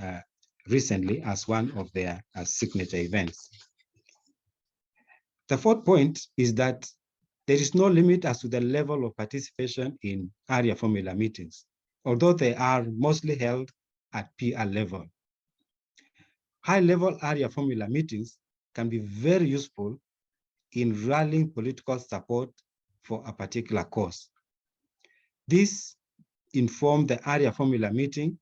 recently as one of their signature events. The fourth point is that there is no limit as to the level of participation in Arria-formula meetings, although they are mostly held at PR level. High-level Arria-formula meetings can be very useful in rallying political support for a particular cause. This informed the Arria-formula meeting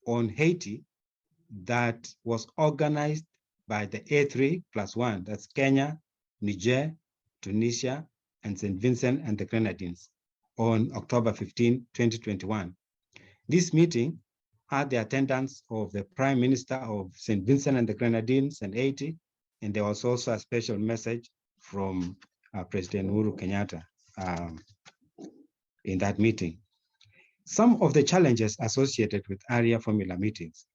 on Haiti that was organized by the A3+1, that's Kenya, Niger, Tunisia, and St. Vincent and the Grenadines on October 15, 2021. This meeting had the attendance of the Prime Minister of St. Vincent and the Grenadines and Haiti, and there was also a special message from President Uhuru Kenyatta in that meeting. Some of the challenges associated with Arria-formula meetings.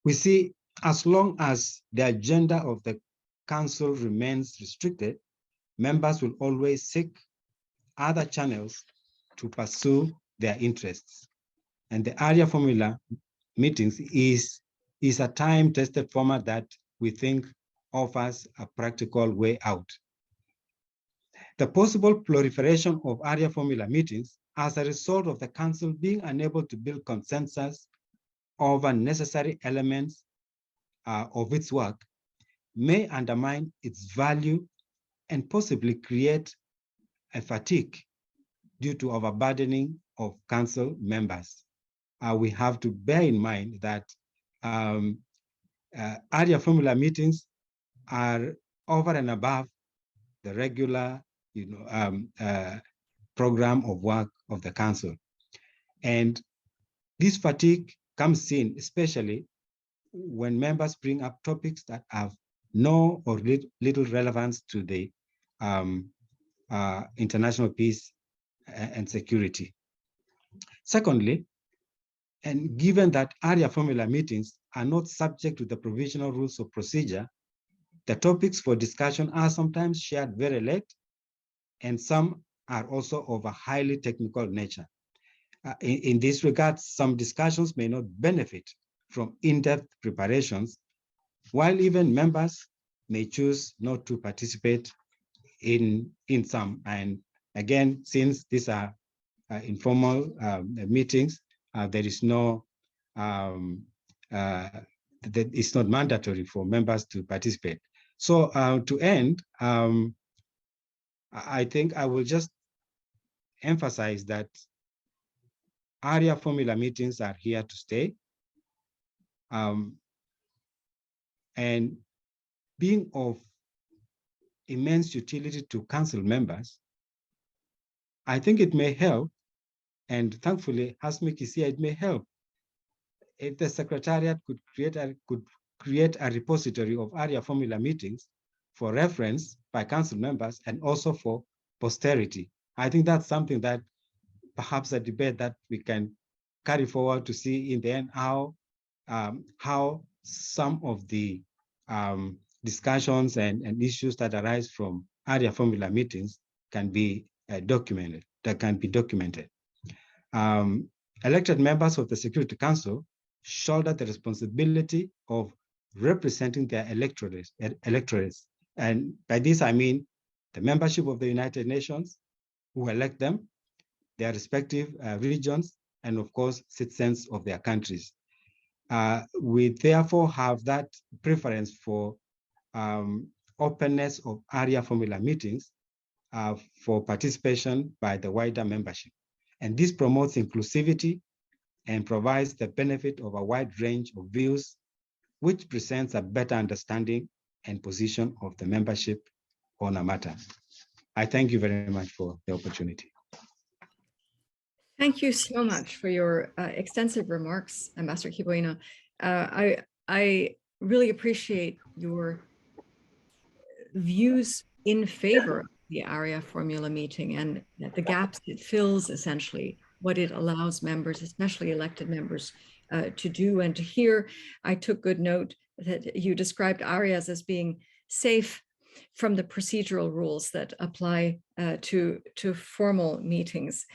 We see as long as the agenda of the Council remains restricted, members will always seek other channels to pursue their interests. And the Arria-formula meetings is a time-tested format that we think offers a practical way out. The possible proliferation of Arria-formula meetings as a result of the Council being unable to build consensus over necessary elements of its work may undermine its value and possibly create a fatigue due to overburdening of Council members. We have to bear in mind that Arria-formula meetings are over and above the regular program of work of the Council. And this fatigue comes in especially when members bring up topics that have no or little relevance to the international peace and security. Secondly, and given that Arria-formula meetings are not subject to the provisional rules of procedure, the topics for discussion are sometimes shared very late, and some are also of a highly technical nature. In this regard, some discussions may not benefit from in-depth preparations, while even members may choose not to participate in some. And again, since these are informal meetings, there is no, it's not mandatory for members to participate. So to end, I think I will just emphasize that Arria-formula meetings are here to stay. And being of immense utility to Council members, I think it may help, and thankfully, as Miki said, it may help if the Secretariat could create a repository of Arria-formula meetings for reference by council members and also for posterity. I think that's something that perhaps a debate that we can carry forward to see in the end how some of the discussions and issues that arise from Arria-formula meetings can be documented. Elected members of the Security Council shoulder the responsibility of representing their electorates. And by this, I mean the membership of the United Nations who elect them, their respective regions, and of course, citizens of their countries. We therefore have that preference for openness of Arria-formula meetings for participation by the wider membership. And this promotes inclusivity and provides the benefit of a wide range of views, which presents a better understanding and position of the membership on a matter. I thank you very much for the opportunity. Thank you so much for your extensive remarks, Ambassador Kibuino. I really appreciate your views in favor of the Arria-formula meeting and the gaps it fills, essentially, what it allows members, especially elected members, to do and to hear. I took good note that you described Arias as being safe from the procedural rules that apply to formal meetings.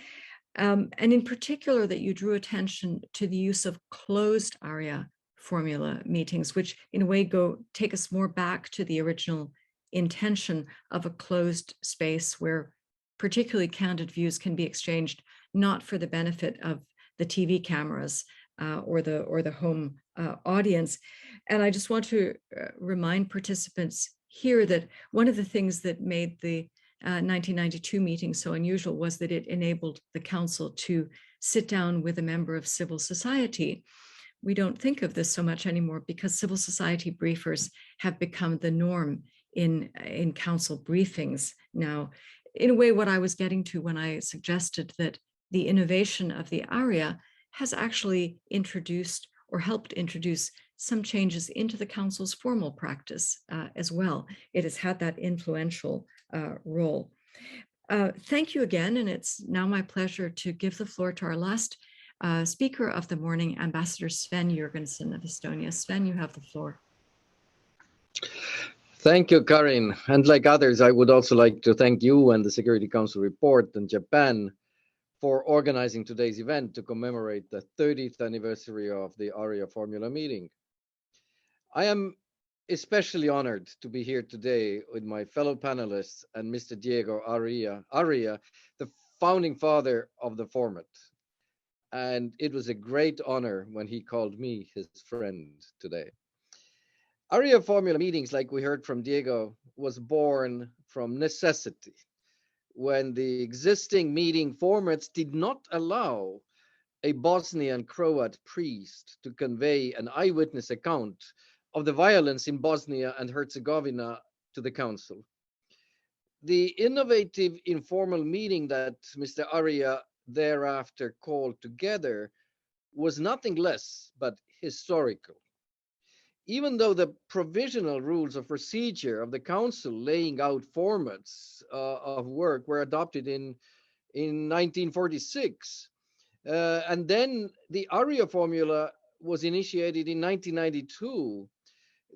And in particular, that you drew attention to the use of closed Arria-formula meetings, which in a way take us more back to the original intention of a closed space where particularly candid views can be exchanged, not for the benefit of the TV cameras or the home audience. And I just want to remind participants here that one of the things that made the 1992 meeting so unusual was that it enabled the council to sit down with a member of civil society. We don't think of this so much anymore because civil society briefers have become the norm in council briefings now. In a way, what I was getting to when I suggested that the innovation of the Aria has actually introduced or helped introduce some changes into the council's formal practice as well. It has had that influential role. Thank you again, and it's now my pleasure to give the floor to our last speaker of the morning, Ambassador Sven Jürgenson of Estonia. Sven, you have the floor. Thank you, Karin. And like others, I would also like to thank you and the Security Council report and Japan for organizing today's event to commemorate the 30th anniversary of the Arria-formula meeting. I am especially honored to be here today with my fellow panelists and Mr. Diego Aria, the founding father of the format. And it was a great honor when he called me his friend today. Arria-formula meetings, like we heard from Diego, was born from necessity when the existing meeting formats did not allow a Bosnian Croat priest to convey an eyewitness account of the violence in Bosnia and Herzegovina to the council. The innovative informal meeting that Mr. Aria thereafter called together was nothing less but historical. Even though the provisional rules of procedure of the council laying out formats of work were adopted in 1946, and then the Arria-formula was initiated in 1992,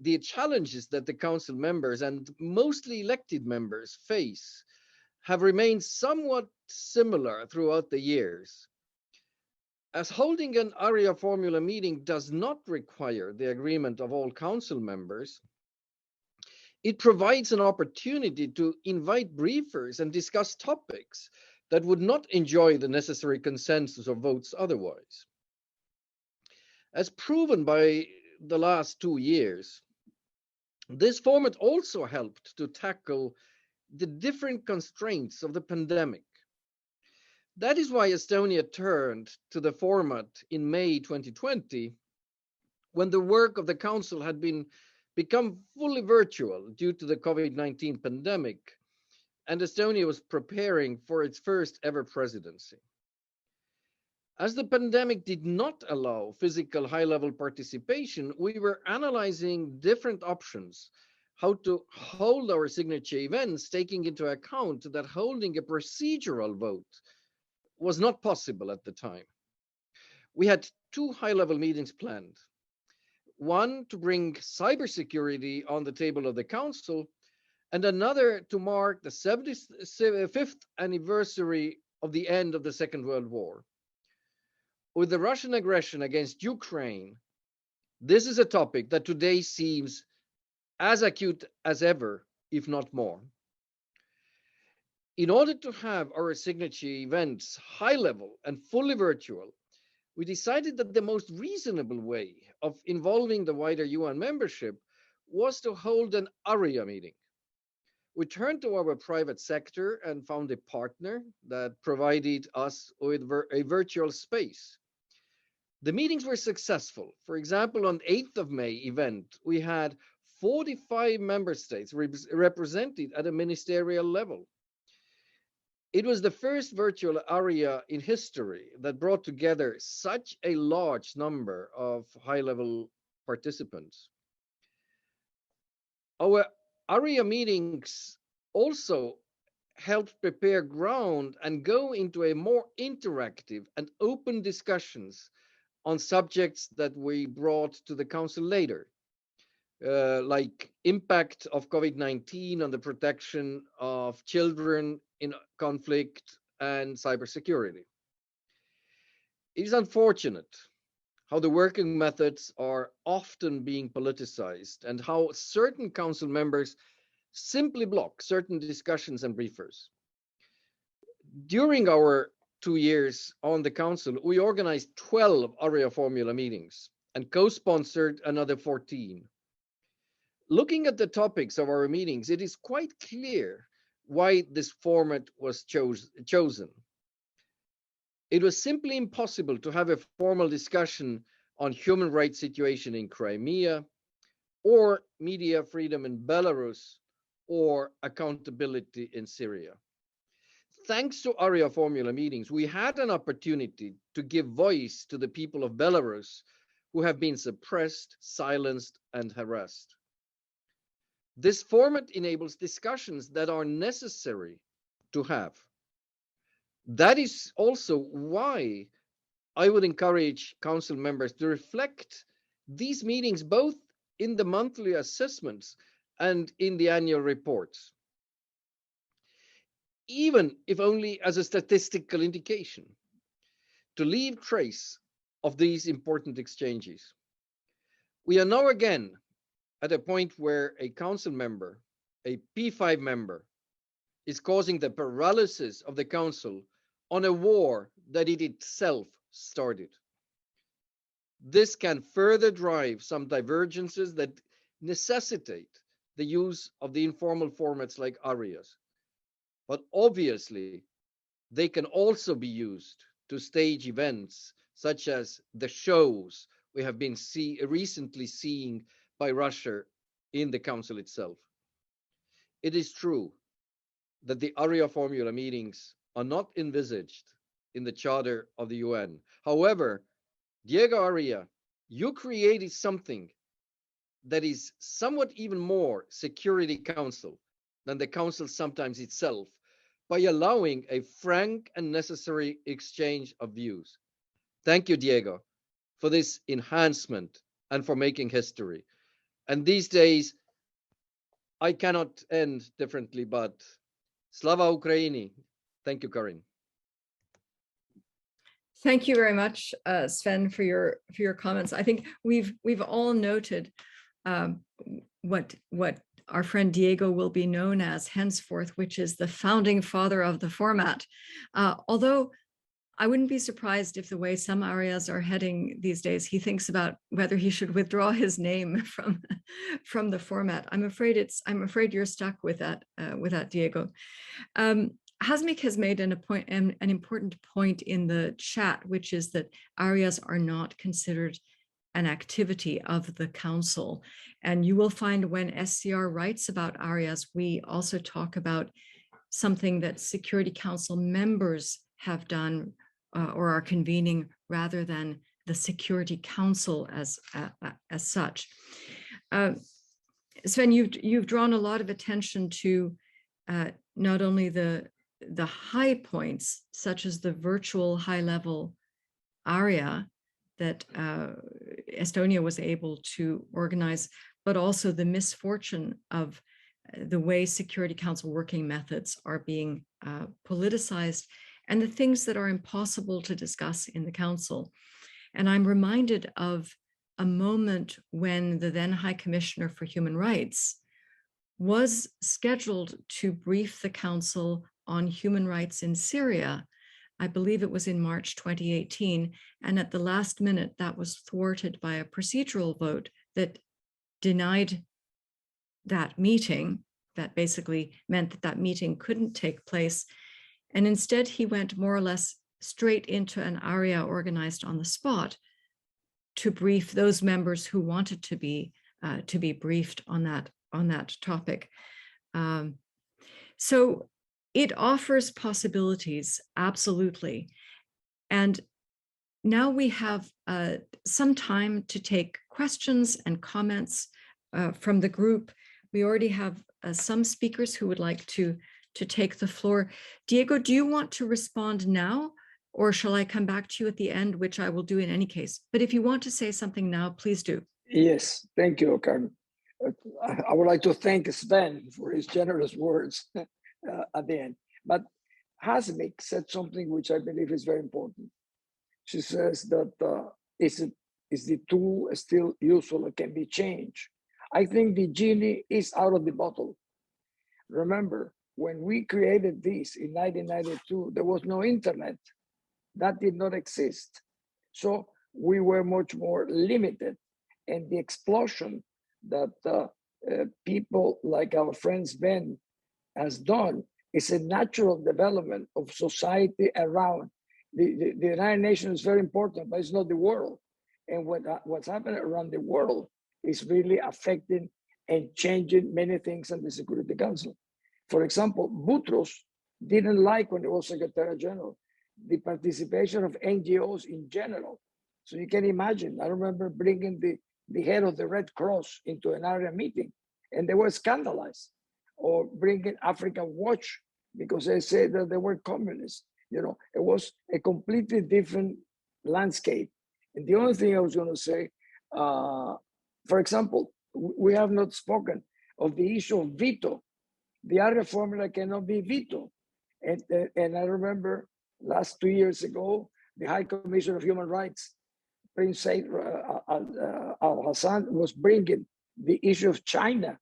the challenges that the council members and mostly elected members face have remained somewhat similar throughout the years. As holding an Arria-formula meeting does not require the agreement of all council members, it provides an opportunity to invite briefers and discuss topics that would not enjoy the necessary consensus or votes otherwise. As proven by the last 2 years, this format also helped to tackle the different constraints of the pandemic. That is why Estonia turned to the format in May 2020, when the work of the council had become fully virtual due to the COVID-19 pandemic, and Estonia was preparing for its first ever presidency. As the pandemic did not allow physical high-level participation, we were analyzing different options, how to hold our signature events, taking into account that holding a procedural vote was not possible at the time. We had two high-level meetings planned. One to bring cybersecurity on the table of the Council, and another to mark the 75th anniversary of the end of the Second World War. With the Russian aggression against Ukraine, this is a topic that today seems as acute as ever, if not more. In order to have our signature events high level and fully virtual, we decided that the most reasonable way of involving the wider UN membership was to hold an Aria meeting. We turned to our private sector and found a partner that provided us with a virtual space. The meetings were successful. For example, on 8th of May event, we had 45 member states represented at a ministerial level. It was the first virtual Aria in history that brought together such a large number of high-level participants. Our Aria meetings also helped prepare ground and go into a more interactive and open discussions on subjects that we brought to the Council later, like impact of COVID-19 on the protection of children in conflict and cybersecurity. It is unfortunate how the working methods are often being politicized and how certain Council members simply block certain discussions and briefers. During our 2 years on the Council, we organized 12 Arria-formula meetings and co-sponsored another 14. Looking at the topics of our meetings, it is quite clear why this format was chosen. It was simply impossible to have a formal discussion on human rights situation in Crimea, or media freedom in Belarus, or accountability in Syria. Thanks to Arria-formula meetings, we had an opportunity to give voice to the people of Belarus who have been suppressed, silenced, and harassed. This format enables discussions that are necessary to have. That is also why I would encourage Council members to reflect these meetings both in the monthly assessments and in the annual reports, even if only as a statistical indication, to leave trace of these important exchanges. We are now again at a point where a Council member, a P5 member, is causing the paralysis of the Council on a war that it itself started. This can further drive some divergences that necessitate the use of the informal formats like Arias. But obviously, they can also be used to stage events such as the shows we have been recently seeing by Russia in the Council itself. It is true that the Arria-formula meetings are not envisaged in the Charter of the UN. However, Diego Aria, you created something that is somewhat even more Security Council than the Council sometimes itself, by allowing a frank and necessary exchange of views. Thank you, Diego, for this enhancement and for making history. And these days, I cannot end differently, but Slava Ukraini. Thank you, Karin. Thank you very much, Sven, for your comments. I think we've all noted what our friend Diego will be known as henceforth, which is the founding father of the format. Although I wouldn't be surprised if the way some Arias are heading these days, he thinks about whether he should withdraw his name from the format. I'm afraid you're stuck with that, Diego. Hasmik has made an important point in the chat, which is that Arias are not considered an activity of the Council. And you will find when SCR writes about Arias, we also talk about something that Security Council members have done or are convening, rather than the Security Council as such. Sven, you've drawn a lot of attention to not only the high points, such as the virtual high-level Aria that Estonia was able to organize, but also the misfortune of the way Security Council working methods are being politicized and the things that are impossible to discuss in the Council. And I'm reminded of a moment when the then High Commissioner for Human Rights was scheduled to brief the Council on human rights in Syria. I believe it was in March 2018. And at the last minute, that was thwarted by a procedural vote that denied that meeting. That basically meant that that meeting couldn't take place. And instead, he went more or less straight into an Aria organized on the spot to brief those members who wanted to be briefed on that topic. So it offers possibilities, absolutely. And now we have some time to take questions and comments from the group. We already have some speakers who would like to take the floor. Diego, do you want to respond now, or shall I come back to you at the end, which I will do in any case? But if you want to say something now, please do. Yes, thank you, Karin. I would like to thank Sven for his generous words at the end. But Hasmik said something which I believe is very important. She says that is the tool still useful? It can be changed. I think the genie is out of the bottle. Remember, when we created this in 1992, there was no internet. That did not exist. So we were much more limited. And the explosion that people like our friend Sven has done is a natural development of society around. The United Nations is very important, but it's not the world. And what's happening around the world is really affecting and changing many things in the Security Council. For example, Boutros didn't like, when he was Secretary General, the participation of NGOs in general. So you can imagine, I remember bringing the head of the Red Cross into an area meeting, and they were scandalized. Or bringing African Watch because they said that they were communists. You know, it was a completely different landscape. And the only thing I was going to say, for example, we have not spoken of the issue of veto. The Arria-formula cannot be vetoed. And I remember last 2 years ago, the High Commissioner of Human Rights, Prince Said Al-Hassan, was bringing the issue of China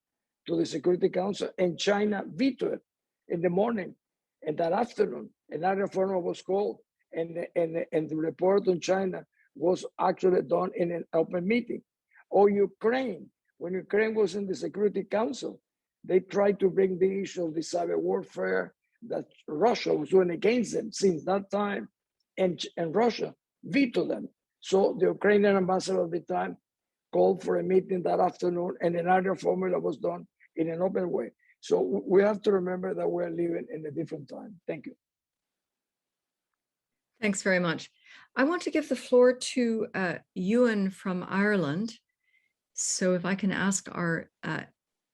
to the Security Council, and China vetoed it in the morning. And that afternoon, an Arria-formula was called, and the report on China was actually done in an open meeting. Or Ukraine, when Ukraine was in the Security Council, they tried to bring the issue of the cyber warfare that Russia was doing against them since that time, and Russia vetoed them. So the Ukrainian ambassador at the time called for a meeting that afternoon, and an Arria-formula was done in an open way. So we have to remember that we're living in a different time. Thank you. Thanks very much. I want to give the floor to Ewan from Ireland. So if I can ask our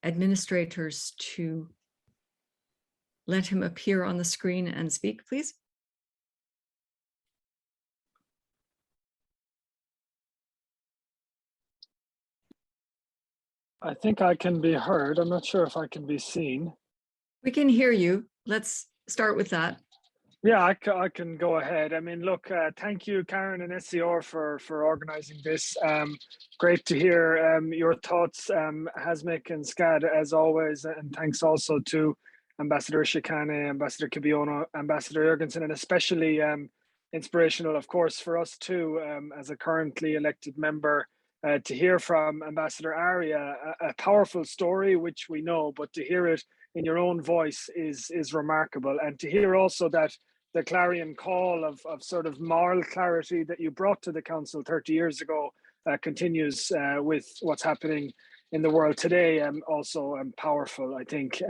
administrators to let him appear on the screen and speak, please. I think I can be heard. I'm not sure if I can be seen. We can hear you. Let's start with that. Yeah, I can go ahead. I mean, look, thank you, Karin and SCR for organizing this. Great to hear your thoughts, Hasmik and Scad, as always. And thanks also to Ambassador Ishikane, Ambassador Kimihiro, Ambassador Jürgenson, and especially inspirational, of course, for us too, as a currently elected member, to hear from Ambassador Aria, a powerful story, which we know, but to hear it in your own voice is remarkable. And to hear also that the clarion call of sort of moral clarity that you brought to the Council 30 years ago continues with what's happening in the world today, also powerful, I think.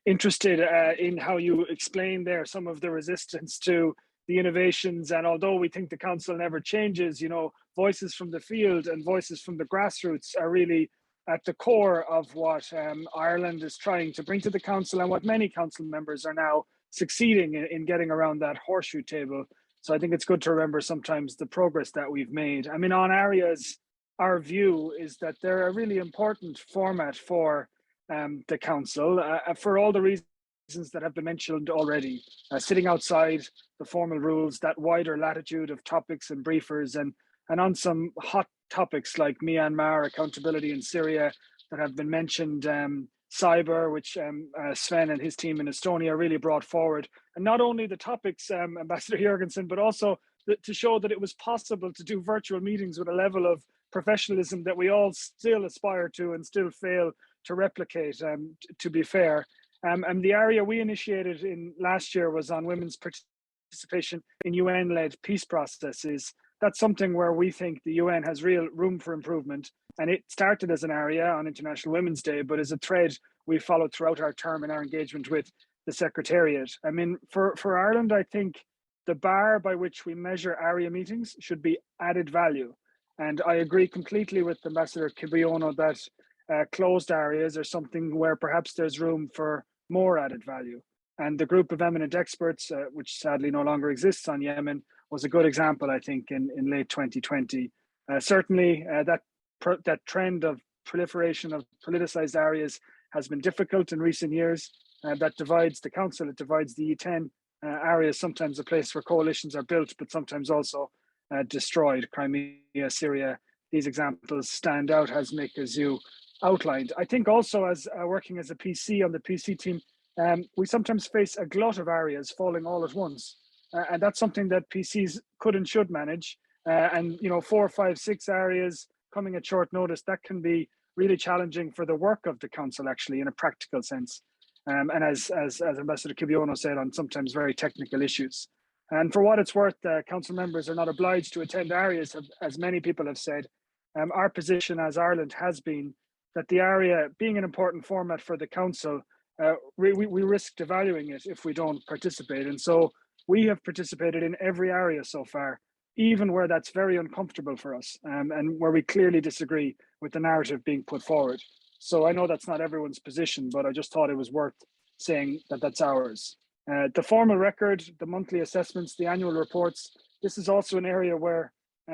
Interested in how you explain there some of the resistance to the innovations, and although we think the Council never changes, you know, voices from the field and voices from the grassroots are really at the core of what Ireland is trying to bring to the council and what many council members are now succeeding in getting around that horseshoe table. So I think it's good to remember sometimes the progress that we've made. I mean, on Arias, our view is that they're a really important format for the council for all the reasons that have been mentioned already. Sitting outside the formal rules, that wider latitude of topics and briefers, and on some hot topics like Myanmar, accountability in Syria that have been mentioned, cyber, which Sven and his team in Estonia really brought forward. And not only the topics, Ambassador Jürgenson, but also to show that it was possible to do virtual meetings with a level of professionalism that we all still aspire to and still fail to replicate, to be fair. And the area we initiated in last year was on women's participation in UN-led peace processes. That's something where we think the UN has real room for improvement. And it started as an area on International Women's Day, but as a thread we followed throughout our term in our engagement with the Secretariat. I mean, for Ireland, I think the bar by which we measure Aria meetings should be added value. And I agree completely with Ambassador Kimihiro that closed areas are something where perhaps there's room for more added value. And the group of eminent experts, which sadly no longer exists on Yemen, was a good example, I think, in late 2020. Certainly, that trend of proliferation of politicized areas has been difficult in recent years. That divides the council, it divides the E10. Aria is sometimes a place where coalitions are built, but sometimes also destroyed. Crimea, Syria, these examples stand out, Hasmik, as you outlined. I think also as working as a PC on the PC team, we sometimes face a glut of areas falling all at once. And that's something that PCs could and should manage. And 4, 5, 6 areas coming at short notice, that can be really challenging for the work of the council, actually, in a practical sense. And as Ambassador Kimihiro said, on sometimes very technical issues. And for what it's worth, council members are not obliged to attend areas, as many people have said. Our position as Ireland has been that the area, being an important format for the council, we risk devaluing it if we don't participate. And so we have participated in every area so far, even where that's very uncomfortable for us, and where we clearly disagree with the narrative being put forward. So I know that's not everyone's position, but I just thought it was worth saying that that's ours. The formal record, the monthly assessments, the annual reports, this is also an area where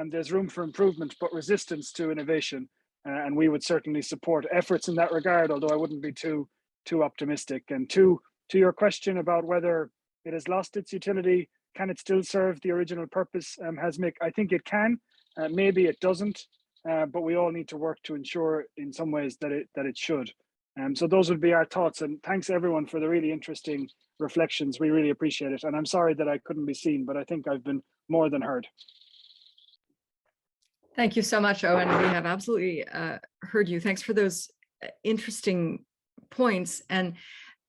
there's room for improvement, but resistance to innovation. And we would certainly support efforts in that regard, although I wouldn't be too optimistic. And to your question about whether it has lost its utility, can it still serve the original purpose, Hasmik? I think it can. Maybe it doesn't, but we all need to work to ensure in some ways that it should. So those would be our thoughts. And thanks everyone for the really interesting reflections. We really appreciate it. And I'm sorry that I couldn't be seen, but I think I've been more than heard. Thank you so much, Owen. We have absolutely heard you. Thanks for those interesting points. And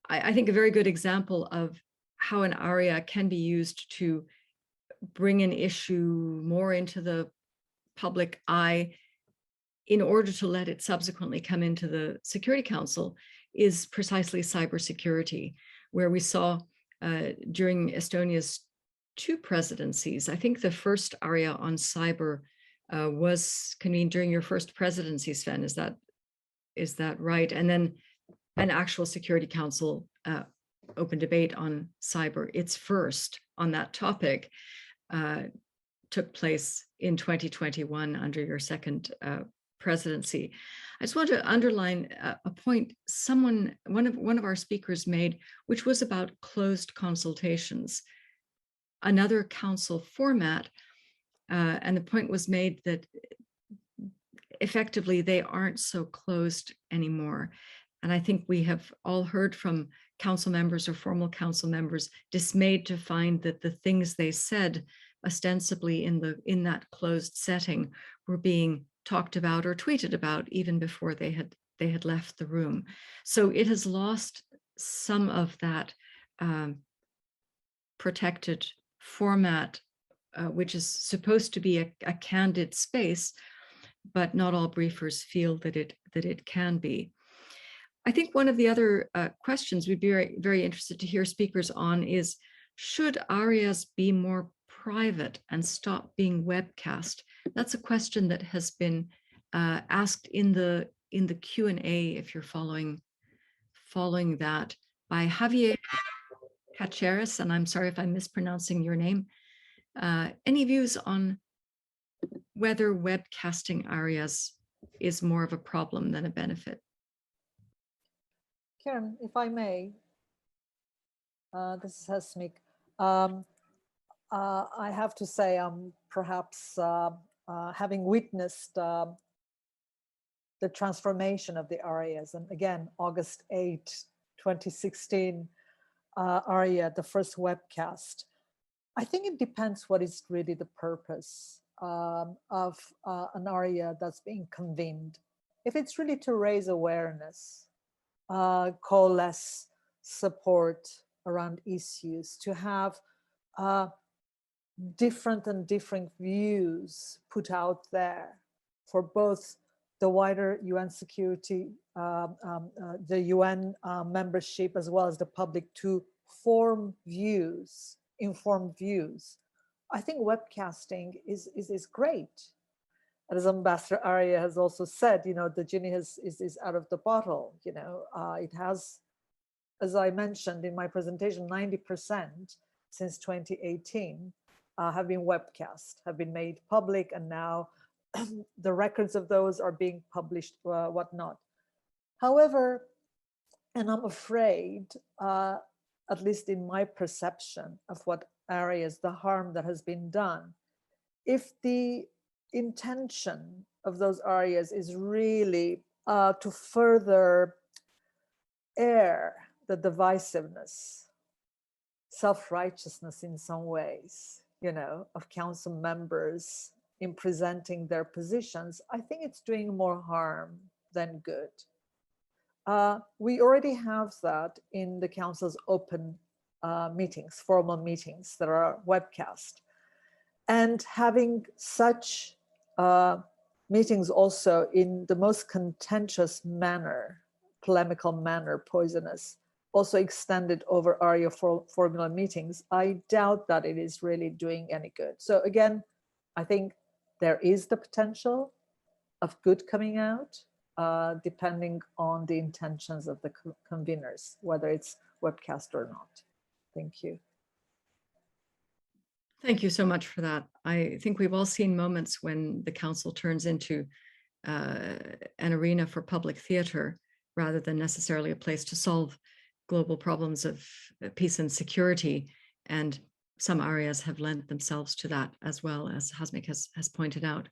I think a very good example of how an Aria can be used to bring an issue more into the public eye in order to let it subsequently come into the Security Council is precisely cybersecurity, where we saw during Estonia's 2 presidencies. I think the first Aria on cyber was convened during your first presidency, Sven. Is that right? And then an actual Security Council open debate on cyber, its first on that topic, took place in 2021 under your second presidency. I just want to underline a point one of our speakers made, which was about closed consultations, another council format. And the point was made that effectively they aren't so closed anymore. And I think we have all heard from council members or formal council members dismayed to find that the things they said ostensibly in that closed setting were being talked about or tweeted about even before they had left the room. So it has lost some of that protected format, which is supposed to be a candid space, but not all briefers feel that it can be. I think one of the other questions we'd be very, very interested to hear speakers on is, should Arias be more private and stop being webcast? That's a question that has been asked in the in the Q&A, if you're following that, by Javier Cacheris, and I'm sorry if I'm mispronouncing your name. Any views on whether webcasting Arias is more of a problem than a benefit? Karin, if I may, this is Hesmik. I have to say I'm perhaps having witnessed the transformation of the Arias. And again, August 8, 2016, Aria, the first webcast. I think it depends what is really the purpose of an Aria that's being convened. If it's really to raise awareness, coalesce support around issues, to have different views put out there for both the wider UN security, the UN membership, as well as the public, to form views, informed views. I think webcasting is great. And as Ambassador Aria has also said, you know, the genie is out of the bottle. You know, it has, as I mentioned in my presentation, 90% since 2018 have been webcast, have been made public, and now the records of those are being published, whatnot. However, and I'm afraid, at least in my perception of what areas, the harm that has been done, if the intention of those areas is really to further air the divisiveness, self-righteousness in some ways, you know, of council members in presenting their positions, I think it's doing more harm than good. We already have that in the council's open meetings, formal meetings that are webcast. And having such meetings also in the most contentious manner, polemical manner, poisonous, also extended over Arria-formula meetings, I doubt that it is really doing any good. So again, I think there is the potential of good coming out, depending on the intentions of the conveners, whether it's webcast or not. Thank you. Thank you so much for that. I think we've all seen moments when the council turns into an arena for public theater rather than necessarily a place to solve global problems of peace and security. And some areas have lent themselves to that, as well, as Hesmik has pointed out.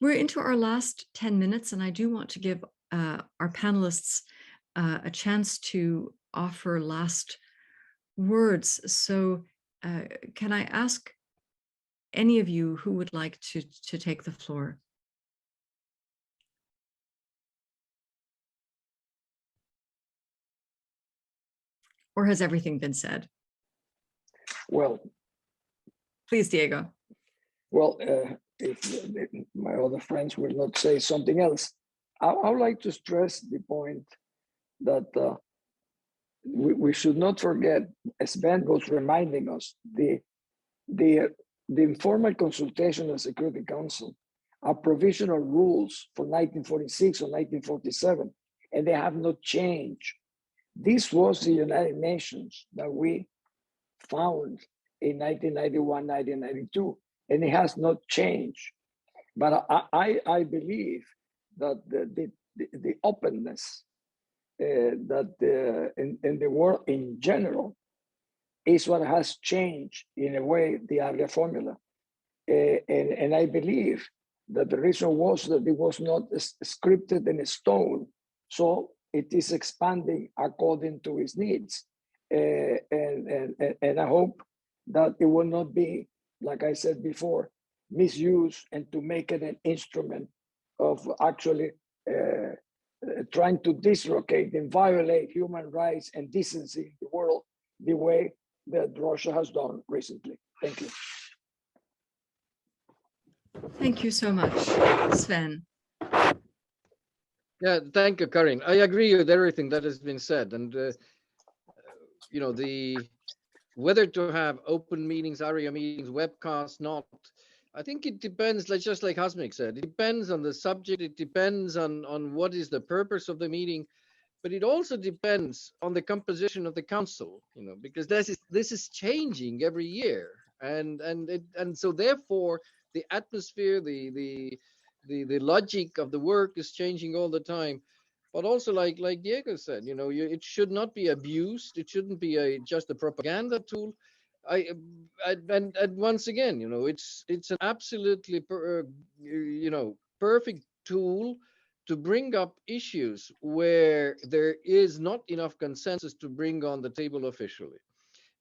We're into our last 10 minutes, and I do want to give our panelists a chance to offer last words. So can I ask any of you who would like to take the floor? Or has everything been said? Well, please, Diego. Well, if my other friends will not say something else, I would like to stress the point that we should not forget, as Sven was reminding us, the informal consultation of the Security Council are provisional rules for 1946 or 1947, and they have not changed. This was the United Nations that we found in 1991, 1992, and it has not changed. But I believe that the openness that in the world in general is what has changed, in a way, the Arria-formula. And I believe that the reason was that it was not scripted in stone, so it is expanding according to its needs. And I hope that it will not be, like I said before, misused and to make it an instrument of actually trying to dislocate and violate human rights and decency in the world the way that Russia has done recently. Thank you. Thank you so much, Sven. Yeah, thank you, Karin. I agree with everything that has been said. And, you know, whether to have open meetings, Aria meetings, webcasts, not, I think it depends, like just like Hasmik said, it depends on the subject, it depends on what is the purpose of the meeting, but it also depends on the composition of the council, you know, because this is changing every year, and so therefore the atmosphere, the logic of the work is changing all the time. But also, like Diego said, you know, it should not be abused. It shouldn't be just a propaganda tool. And once again, you know, it's an absolutely you know, perfect tool to bring up issues where there is not enough consensus to bring on the table officially.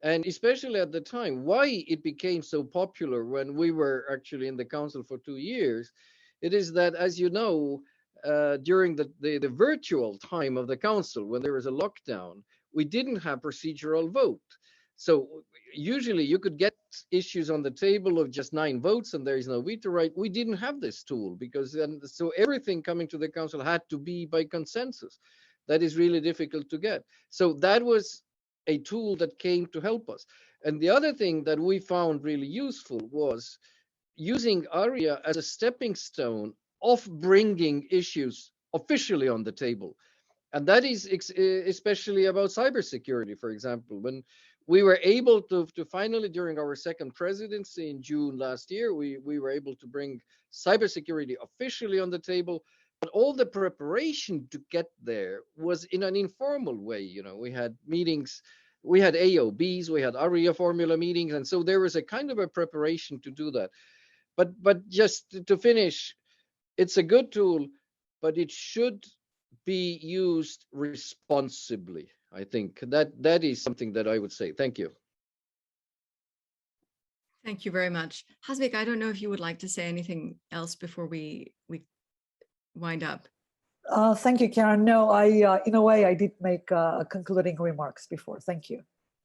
And especially at the time, why it became so popular when we were actually in the council for 2 years, it is that, as you know, during the virtual time of the council, when there was a lockdown, we didn't have procedural vote. So usually you could get issues on the table of just 9 votes and there is no veto right. We didn't have this tool because so everything coming to the council had to be by consensus. That is really difficult to get. So that was a tool that came to help us. And the other thing that we found really useful was using Aria as a stepping stone of bringing issues officially on the table. And that is especially about cybersecurity, for example. When we were able to finally, during our second presidency in June last year, we were able to bring cybersecurity officially on the table. But all the preparation to get there was in an informal way. You know, we had meetings, we had AOBs, we had Arria-formula meetings. And so there was a kind of a preparation to do that. But just to finish, it's a good tool, but it should be used responsibly. I think that is something that I would say. Thank you. Thank you very much. Hasmik, I don't know if you would like to say anything else before we wind up. Thank you, Karin. No, I in a way, I did make concluding remarks before. Thank you.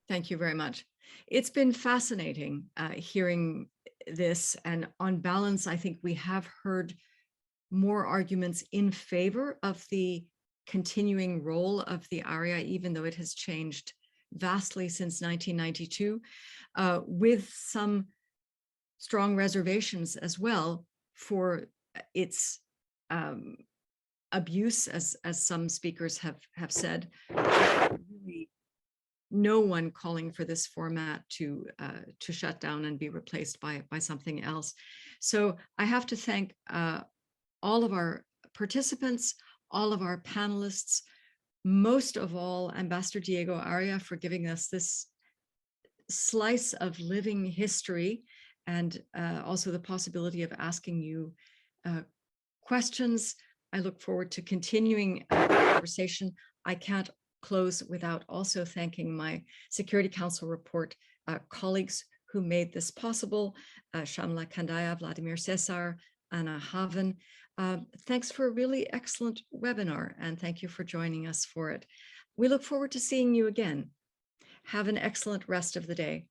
Thank you very much. It's been fascinating hearing this, and on balance, I think we have heard more arguments in favor of the continuing role of the Aria, even though it has changed vastly since 1992, with some strong reservations as well for its abuse, as some speakers have said. Really, no one calling for this format to shut down and be replaced by something else. So I have to thank all of our participants, all of our panelists, most of all, Ambassador Diego Aria, for giving us this slice of living history, and also the possibility of asking you questions. I look forward to continuing the conversation. I can't close without also thanking my Security Council report colleagues who made this possible, Shamla Kandaya, Vladimir Cesar, Anna Haven. Thanks for a really excellent webinar, and thank you for joining us for it. We look forward to seeing you again. Have an excellent rest of the day.